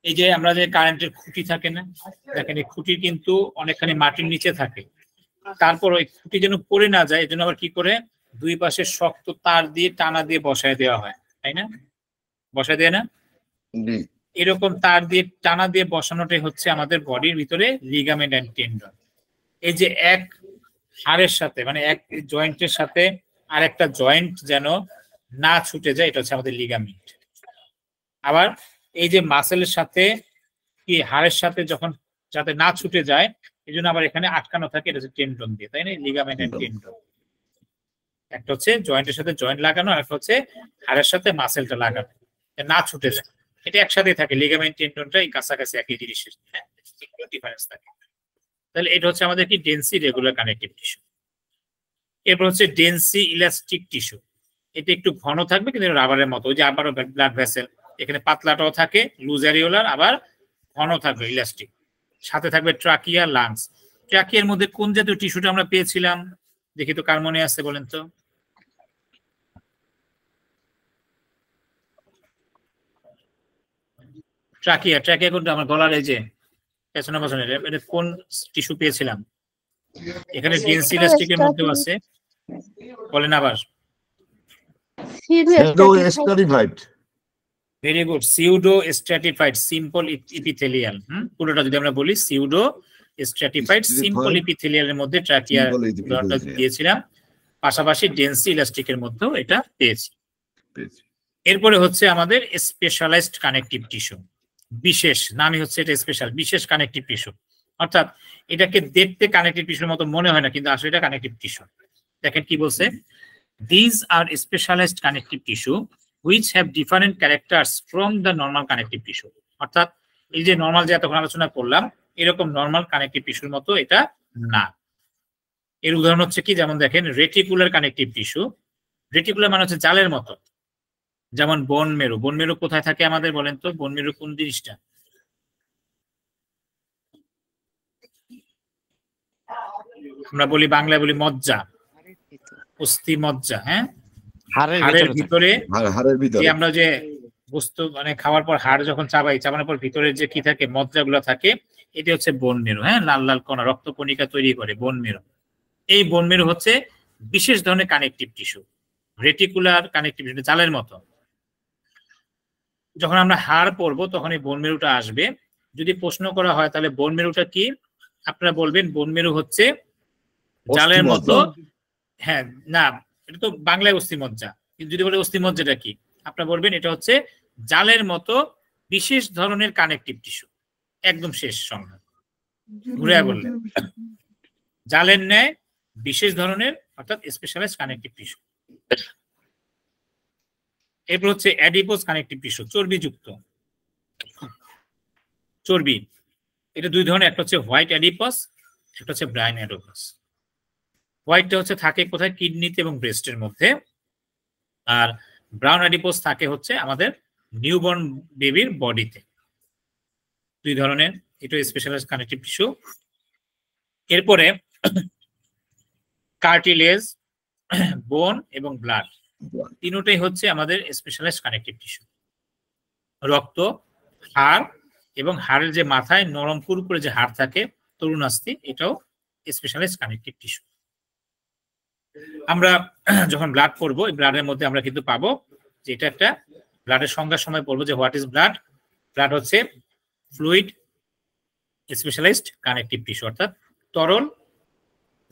এই যে আমরা যে কারেন্টের খুঁটি থাকে না, দেখেন এই খুঁটি কিন্তু অনেকখানি মাটির নিচে থাকে, তারপর ওই খুঁটি যেন পড়ে না যায় এজন্য আবার কি করে দুই পাশে শক্ত তার দিয়ে টানা দিয়ে বসায় দেওয়া হয়, তাই না? বসায় দেয় না? এরকম তার দিয়ে টানা দিয়ে বসানোটাই হচ্ছে আমাদের বডির ভিতরে লিগামেন্ট অ্যান্ড টেন্ডন। এই যে এক হাড়ের সাথে, মানে এক জয়েন্টের সাথে আর একটা জয়েন্ট যেন না ছুটে যায়, এটা হচ্ছে আমাদের লিগামেন্ট। আবার এই যে মাসেলের সাথে কি হাড়ের সাথে যখন যাতে না ছুটে যায়, এই জন্য আবার এখানে আটকানো থাকে, এটা হচ্ছে টেন্ডন দিয়ে, তাই না? Ligament and tendon. একটা হচ্ছে জয়েন্টের সাথে জয়েন্ট লাগানো, আর একটা হচ্ছে হাড়ের সাথে মাসেলটা লাগানো, না ছুটে যায়। এটা একসাথে থাকে, লিগামেন্ট টেন্ডনটা এই কাছাকাছি একই জিনিসের, ডিফারেন্স থাকে। তাহলে এটা হচ্ছে আমাদের কি ডেন্সি রেগুলার কানেকটিভ টিস্যু। এরপর হচ্ছে ডেন্সি ইলাস্টিক টিস্যু, এটা একটু ঘন থাকবে কিন্তু রাবারের মতো, ওই যে আবারও ব্লাড ভেসেল, এখানে পাতলাটাও থাকে, লুজ অ্যারিওলার, আবার ঘন থাকবে ইলাস্টিক। সাথে থাকবে ট্রাকিয়া, লাংস। ট্রাকিয়ার মধ্যে কোন জাতীয় টিস্যুটা আমরা পেয়েছিলাম দেখি তো, কার মনে আছে বলেন তো? ট্রাকিয়া, ট্রাকিয়া কোনটা? আমার গলার এই যে পেছনে পেছনে, এটা কোন টিস্যু পেয়েছিলাম? এখানে ডেন্সি ইলাস্টিকের মধ্যেও আছে, বলেন আবার। Very good, pseudo stratified simple epithelial. পুরোটা যদি আমরা বলি, সিউডো স্ট্র্যাটিফাইড সিম্পল ইপিথেলিয়ালের মধ্যে ট্রাকিয়া দিয়েছিলাম, পাশাপাশি ডেন্সি ইলাস্টিকের মধ্যেও এটা পেয়েছি। এরপরে হচ্ছে আমাদের স্পেশালাইজড কানেকটিভ টিস্যু, বিশেষ নামই হচ্ছে এটা স্পেশাল, বিশেষ কানেকটিভ টিস্যু। অর্থাৎ এটাকে দেখতে কানেকটিভ টিস্যুর মতো মনে হয় না, কিন্তু আসলে এটা কানেকটিভ টিস্যু। দেখেন কি বলছে, this are specialised connective tissue which have different characters from the normal connective tissue। অর্থাৎ এই যে নরমাল যে এতক্ষণ আলোচনা করলাম, এরকম নরমাল কানেকটিভ টিস্যুর মতো এটা না। এর উদাহরণ হচ্ছে কি, যেমন দেখেন রেটিকুলার কানেকটিভ টিস্যু। রেটিকুলার মানে হচ্ছে জালের মতো, যেমন বোন মেরু। বোন মেরু কোথায় থাকে আমাদের বলেন তো? বোন মেরু কোন জিনিসটা? আমরা বলি বাংলায় বলি মজ্জা, অস্থি মজ্জা, হ্যাঁ, হাড়ের ভিতরে আমরা যে বস্তু মানে খাওয়ার পর হাড় যখন চাবানোর পর ভিতরে যে কি থাকে, মজ্জা গুলো থাকে, এটি হচ্ছে বোন মেরু। হ্যাঁ, লাল লাল কণা রক্ত কণিকা তৈরি করে বোন মেরু। এই বোন মেরু হচ্ছে বিশেষ ধরনের connective tissue, reticular connective tissue, জালের মতো। যখন আমরা হাড় পড়বো তখন এই বোন মেরুটা আসবে। যদি প্রশ্ন করা হয় তাহলে বোন মেরুটা কি, আপনারা বলবেন বোন মেরু হচ্ছে জালের মতো। হ্যাঁ, না, এটা তো বাংলায় অস্থিমজ্জা, কিন্তু যদি বলে অস্থিমজ্জাটা কি, আপনারা বলবেন এটা হচ্ছে জালের মতো বিশেষ ধরনের কানেকটিভ টিস্যু। একদম শেষ সংজ্ঞা, ঘুরে বললেন জালের ন্যায় বিশেষ ধরনের, অর্থাৎ স্পেশালাইজড কানেকটিভ টিস্যু। এরপর হচ্ছে অ্যাডিপোজ কানেকটিভ টিস্যু, চর্বিযুক্ত। চর্বি এটা দুই ধরনের, একটা হচ্ছে হোয়াইট অ্যাডিপস, একটা হচ্ছে ব্রাউন অ্যাডিপস। হোয়াইটটা হচ্ছে থাকে কোথায়? কিডনিতে এবং ব্রেস্টের মধ্যে। আর ব্রাউন অ্যাডিপোস থাকে হচ্ছে আমাদের নিউবর্ন বেবির বডিতে। দুই ধরনের, এটা স্পেশালাইজড কানেকটিভ টিস্যু। এরপরে কার্টিলেজ, বোন এবং ব্লাড, তিনটাই হচ্ছে আমাদের স্পেশালাইজড কানেকটিভ টিস্যু। রক্ত, হাড় এবং হাড়ের যে মাথায় নরম কুরকুরে যে হাড় থাকে, তরুণাস্থি, এটাও স্পেশালাইজড কানেকটিভ টিস্যু। আমরা যখন ব্লাড পড়বো, এই ব্লাডের মধ্যে আমরা কিন্তু পাবো যে এটা একটা ব্লাডের সংজ্ঞার সময় পড়বো যে হোয়াট ইজ ব্লাড। ব্লাড হচ্ছে ফ্লুইড স্পেশালাইজড কানেকটিভ টিস্যু, অর্থাৎ তরল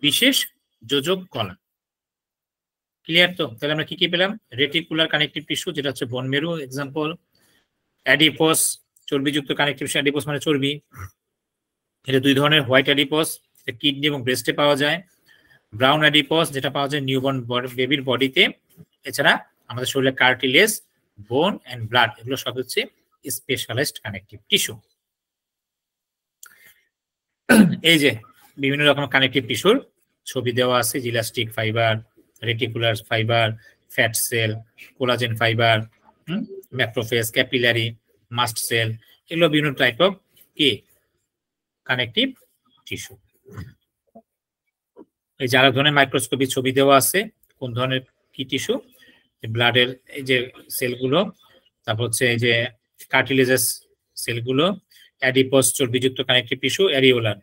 বিশেষ যোজক কলা। ক্লিয়ার তো? তাহলে আমরা কি কি পেলাম? রেটিকুলার কানেকটিভ টিস্যু, যেটা হচ্ছে বোন মেরু এক্সাম্পল। অ্যাডিপোস, চর্বিযুক্ত কানেকটিভ টিস্যু, অ্যাডিপোস মানে চর্বি। এটা দুই ধরনের, হোয়াইট অ্যাডিপোস কিডনি এবং ব্রেস্টে পাওয়া যায়, ব্রাউন অ্যাডিপস যেটা পাওয়া যায় নিউবর্ন বেবির বডিতে, এছাড়া আমাদের শরীরে কার্টিলেজ, বোন এন্ড ব্লাড এগুলো সব হচ্ছে স্পেশালাইজড কানেকটিভ টিস্যু। এই যে বিভিন্ন রকম কানেকটিভ টিস্যুর ছবি দেওয়া আছে, elastic fibre, reticular fibre, fat sell, collagen fibre, macrophage, capillary, mast cell, এগুলো বিভিন্ন টাইপ অফ কি কানেকটিভ টিস্যু। এই যারা ধরনের মাইক্রোস্কোপি ছবি দেওয়া আছে কোন ধরনের কি টিস্যু, ব্লাডের এই যে সেলগুলো, তারপর হচ্ছে এই যে কার্টিলেজাস সেলগুলো, অ্যাডিপোজ চর্বিযুক্ত কানেকটিভ টিস্যু, অ্যারিওলার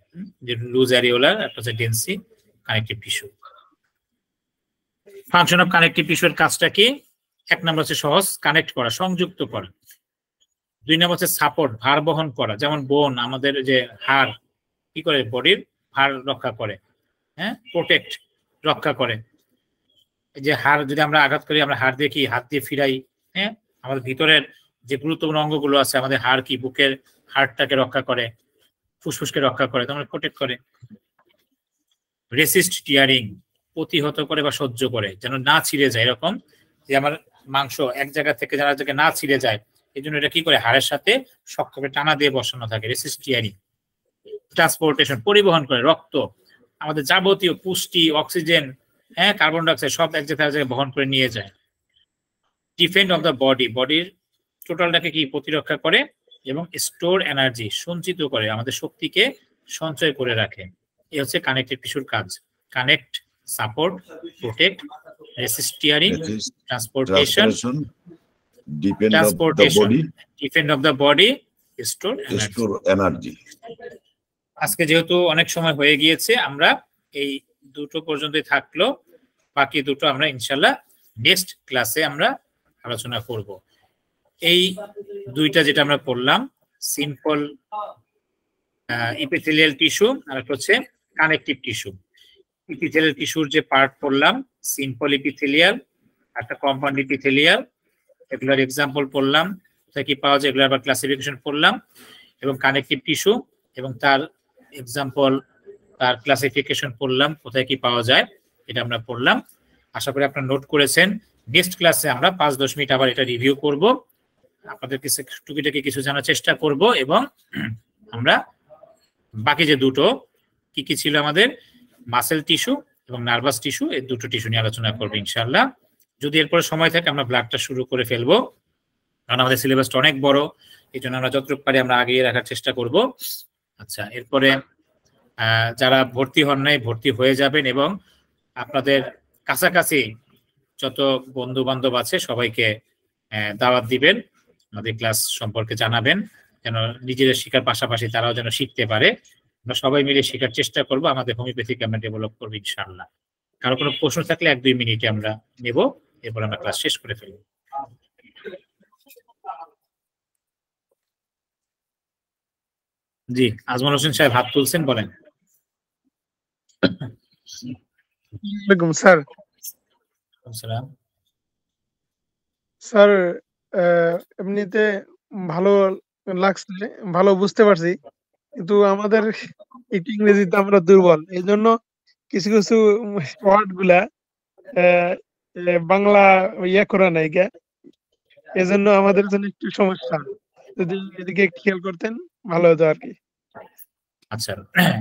যে লুজ অ্যারিওলার, একটা হচ্ছে ডেন্সি connective tissue. Function of connective tissue এর কাজটা কি? এক নম্বর হচ্ছে সহজ, কানেক্ট করা, সংযুক্ত করা। দুই নম্বর হচ্ছে সাপোর্ট, ভার বহন করা, যেমন বোন আমাদের যে হাড় কি করে, বডির ভার রক্ষা করে, হ্যাঁ, প্রোটেক্ট, রক্ষা করে। যে হাড় যদি আমরা আঘাত করি, আমরা হাড় দিয়ে কি হাত দিয়ে ফিরাই, হ্যাঁ, আমাদের ভিতরের যে গুরুত্বপূর্ণ অঙ্গগুলো আছে, আমাদের হাড় কি বুকের হাড়টাকে রক্ষা করে, ফুসফুসকে রক্ষা করে, তোমরা প্রোটেক্ট করে। রেসিস্ট টিয়ারিং, প্রতিহত করে বা সহ্য করে, যেন না ছিঁড়ে যায়, এরকম যে আমার মাংস এক জায়গা থেকে যারা জায়গায় না ছিঁড়ে যায়, এই জন্য এটা কি করে হাড়ের সাথে শক্তভাবে টানা দিয়ে বসানো থাকে, রেসিস্ট টিয়ারিং। ট্রান্সপোর্টেশন, পরিবহন করে, রক্ত, আমাদের যাবতীয় পুষ্টি, অক্সিজেন, হ্যাঁ, কার্বন ডাইঅক্সাইড সব এক জায়গায় বহন করে নিয়ে যায়। ডিফেন্ড অফ দ্য বডি, বডির টোটালটাকে কি প্রতিরক্ষা করে, এবং স্টোর এনার্জি, সঞ্চিত করে, আমাদের শক্তিকে সঞ্চয় করে রাখে। এই হচ্ছে কানেকটিভ টিস্যুর কাজ। Connect, support, protect, resist tearing, transportation, defend of the body, store energy. আজকে যেহেতু অনেক সময় হয়ে গিয়েছে, আমরা এই দুটো পর্যন্তই থাকলো, বাকি দুটো আমরা ইনশাল্লাহ নেক্সট ক্লাসে আমরা আলোচনা করব। এই দুইটা যেটা আমরা পড়লাম, সিম্পল ইপিথেলিয়াল টিস্যু আর একটা হচ্ছে কানেকটিভ টিস্যু। ইপিথেলিয়াল টিস্যুর যে পার্ট পড়লাম, সিম্পল ইপিথেলিয়াল, একটা কম্পাউন্ড ইপিথেলিয়াল, এগুলোর এক্সাম্পল পড়লাম, কোথায় কি পাওয়া যায় এগুলোর আবার ক্লাসিফিকেশন পড়লাম, এবং কানেকটিভ টিস্যু এবং তার এক্সাম্পল, তার ক্লাসিফিকেশন পড়লাম, কোথায় কি পাওয়া যায় এটা আমরা পড়লাম। আশা করি আপনারা নোট করেছেন। নেক্সট ক্লাসে আমরা 5-10 মিনিট আবার এটা রিভিউ করব, আপনাদেরকে টুকিটাকি কিছু জানার চেষ্টা করব, এবং আমরা বাকি যে দুটো কি কি ছিল আমাদের, মাসেল টিস্যু এবং নার্ভাস টিস্যু, এই দুটো টিস্যু নিয়ে আলোচনা করবো ইনশাআল্লাহ। যদি এরপরে সময় থাকে আমরা ব্লাডটা শুরু করে ফেলবো, কারণ আমাদের সিলেবাসটা অনেক বড়, এই জন্য আমরা যতটুকু পারি আমরা আগিয়ে রাখার চেষ্টা করব। আচ্ছা, এরপরে যারা ভর্তি হন নাই ভর্তি হয়ে যাবেন, এবং আপনাদের কাছাকাছি যত বন্ধু বান্ধব আছে সবাইকে দাওয়াত দিবেন, আমাদের ক্লাস সম্পর্কে জানাবেন, যেন নিজেদের শেখার পাশাপাশি তারাও যেন শিখতে পারে। আমরা সবাই মিলে শেখার চেষ্টা করব, আমাদের হোমিওপ্যাথিকে আমরা ডেভেলপ করবো ইনশাআল্লাহ। কারো কোনো প্রশ্ন থাকলে 1-2 মিনিটে আমরা নেব, এরপর আমরা ক্লাস শেষ করে ফেলব। জি, আজমল হোসেন সাহেব হাত তুলছেন, বলেন। স্যার স্যার এমনিতে ভালো লাগছে, ভালো বুঝতে পারছি, কিন্তু আমাদের একটু ইংরেজিতে আমরা দুর্বল, এই জন্য কিছু কিছু ওয়ার্ড গুলা বাংলা ইয়ে করা নাই গে, এজন্য আমাদের জন্য একটু সমস্যা, যদি এদিকে একটু খেয়াল করতেন ভালো হতো আর কি। আচ্ছা,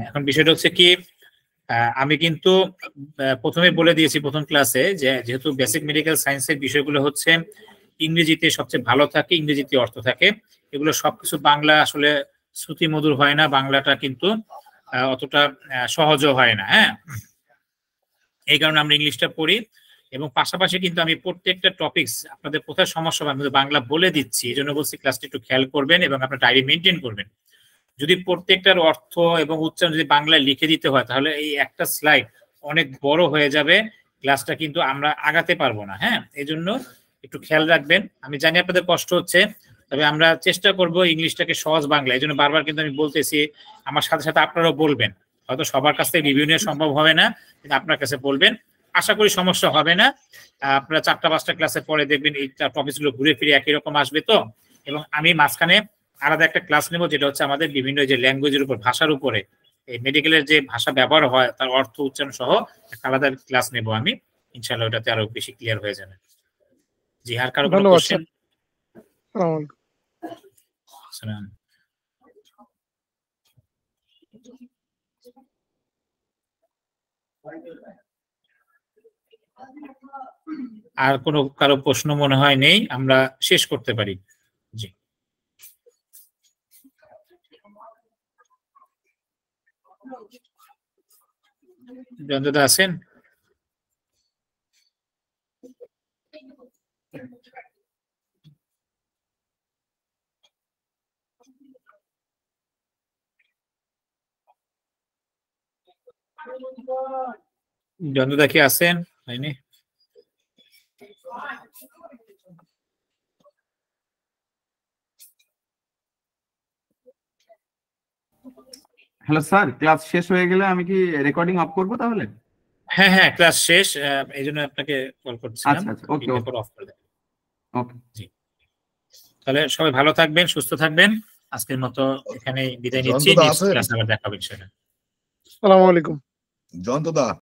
এখন বিষয়টা হচ্ছে কি, আমি কিন্তু প্রথমে বলে দিয়েছি প্রথম ক্লাসে যে যেহেতু বেসিক মেডিকেল সায়েন্সের বিষয়গুলো হচ্ছে ইংরেজিতে সবচেয়ে ভালো থাকে, ইংরেজিতে অর্থ থাকে, এগুলো সবকিছু বাংলা আসলে শ্রুতি মধুর হয় না, বাংলাটা কিন্তু অতটা সহজও হয় না, হ্যাঁ, এই কারণে আমরা ইংলিশটা পড়ি। এবং পাশাপাশি কিন্তু আমি প্রত্যেকটা টপিকস আপনাদের কোথায় সমস্যা হবে আমি বাংলা বলে দিচ্ছি, এই জন্য বলছি ক্লাসটা একটু খেয়াল করবেন এবং আপনার ডায়েরি মেনটেন করবেন। যদি প্রত্যেকটার অর্থ এবং উচ্চারণ যদি বাংলায় লিখে দিতে হয়, তাহলে এই একটা স্লাইড অনেক বড় হয়ে যাবে, ক্লাসটা কিন্তু আমরা আগাতে পারবো না, হ্যাঁ, এই জন্য একটু খেয়াল রাখবেন। আমি জানি আপনাদের কষ্ট হচ্ছে, তবে আমরা চেষ্টা করব ইংলিশটাকে সহজ বাংলা, এই জন্য বারবার কিন্তু আমি বলতেছি, আমার সাথে সাথে আপনারাও বলবেন, হয়তো সবার কাছ থেকে রিভিউ নেওয়া সম্ভব হবে না, কিন্তু আপনার কাছে বলবেন, আশা করি সমস্যা হবে না। আপনারা 4টা-5টা ক্লাসে পরে দেখবেন এই টপিকগুলো ঘুরে ফিরে একই রকম আসবে তো। এবং আমি মাঝখানে আলাদা একটা ক্লাস নেব, যেটা হচ্ছে আমাদের বিভিন্ন যে ল্যাঙ্গুয়েজের উপর, ভাষার উপরে, এই মেডিকেলের যে ভাষা ব্যবহার হয় তার অর্থ উচ্চারণ সহ একটা আলাদা ক্লাস নেব আমি, ইনশাআল্লাহ ওটাতে আরো বেশি ক্লিয়ার হয়ে যাবে। জি, আর কারো কোনো ধন্যবাদ কোশ্চেন? স্যার। আসসালামু আলাইকুম। সালাম। আর কোনো কারো প্রশ্ন মনে হয় নেই, আমরা শেষ করতে পারি। জি, জয়ন্তদা আছেন? জয়ন্তদা কি আছেন? হয়নি? হ্যালো স্যার, ক্লাস শেষ হয়ে গেলে আমি কি রেকর্ডিং অফ করবো তাহলে? হ্যাঁ হ্যাঁ, ক্লাস শেষ, এই জন্য আপনাকে কল করছিলাম। আচ্ছা আচ্ছা, ওকে ওকে অফ করে দেন। ওকে। জি, তাহলে সবাই ভালো থাকবেন, সুস্থ থাকবেন। আজকের মতো এখানেই বিদায় নিচ্ছি। জয়ন্তদা নেক্সট আছেন? ক্লাস আবার দেখা হবে ইনশাআল্লাহ। আসসালামু আলাইকুম। জয়ন্তদা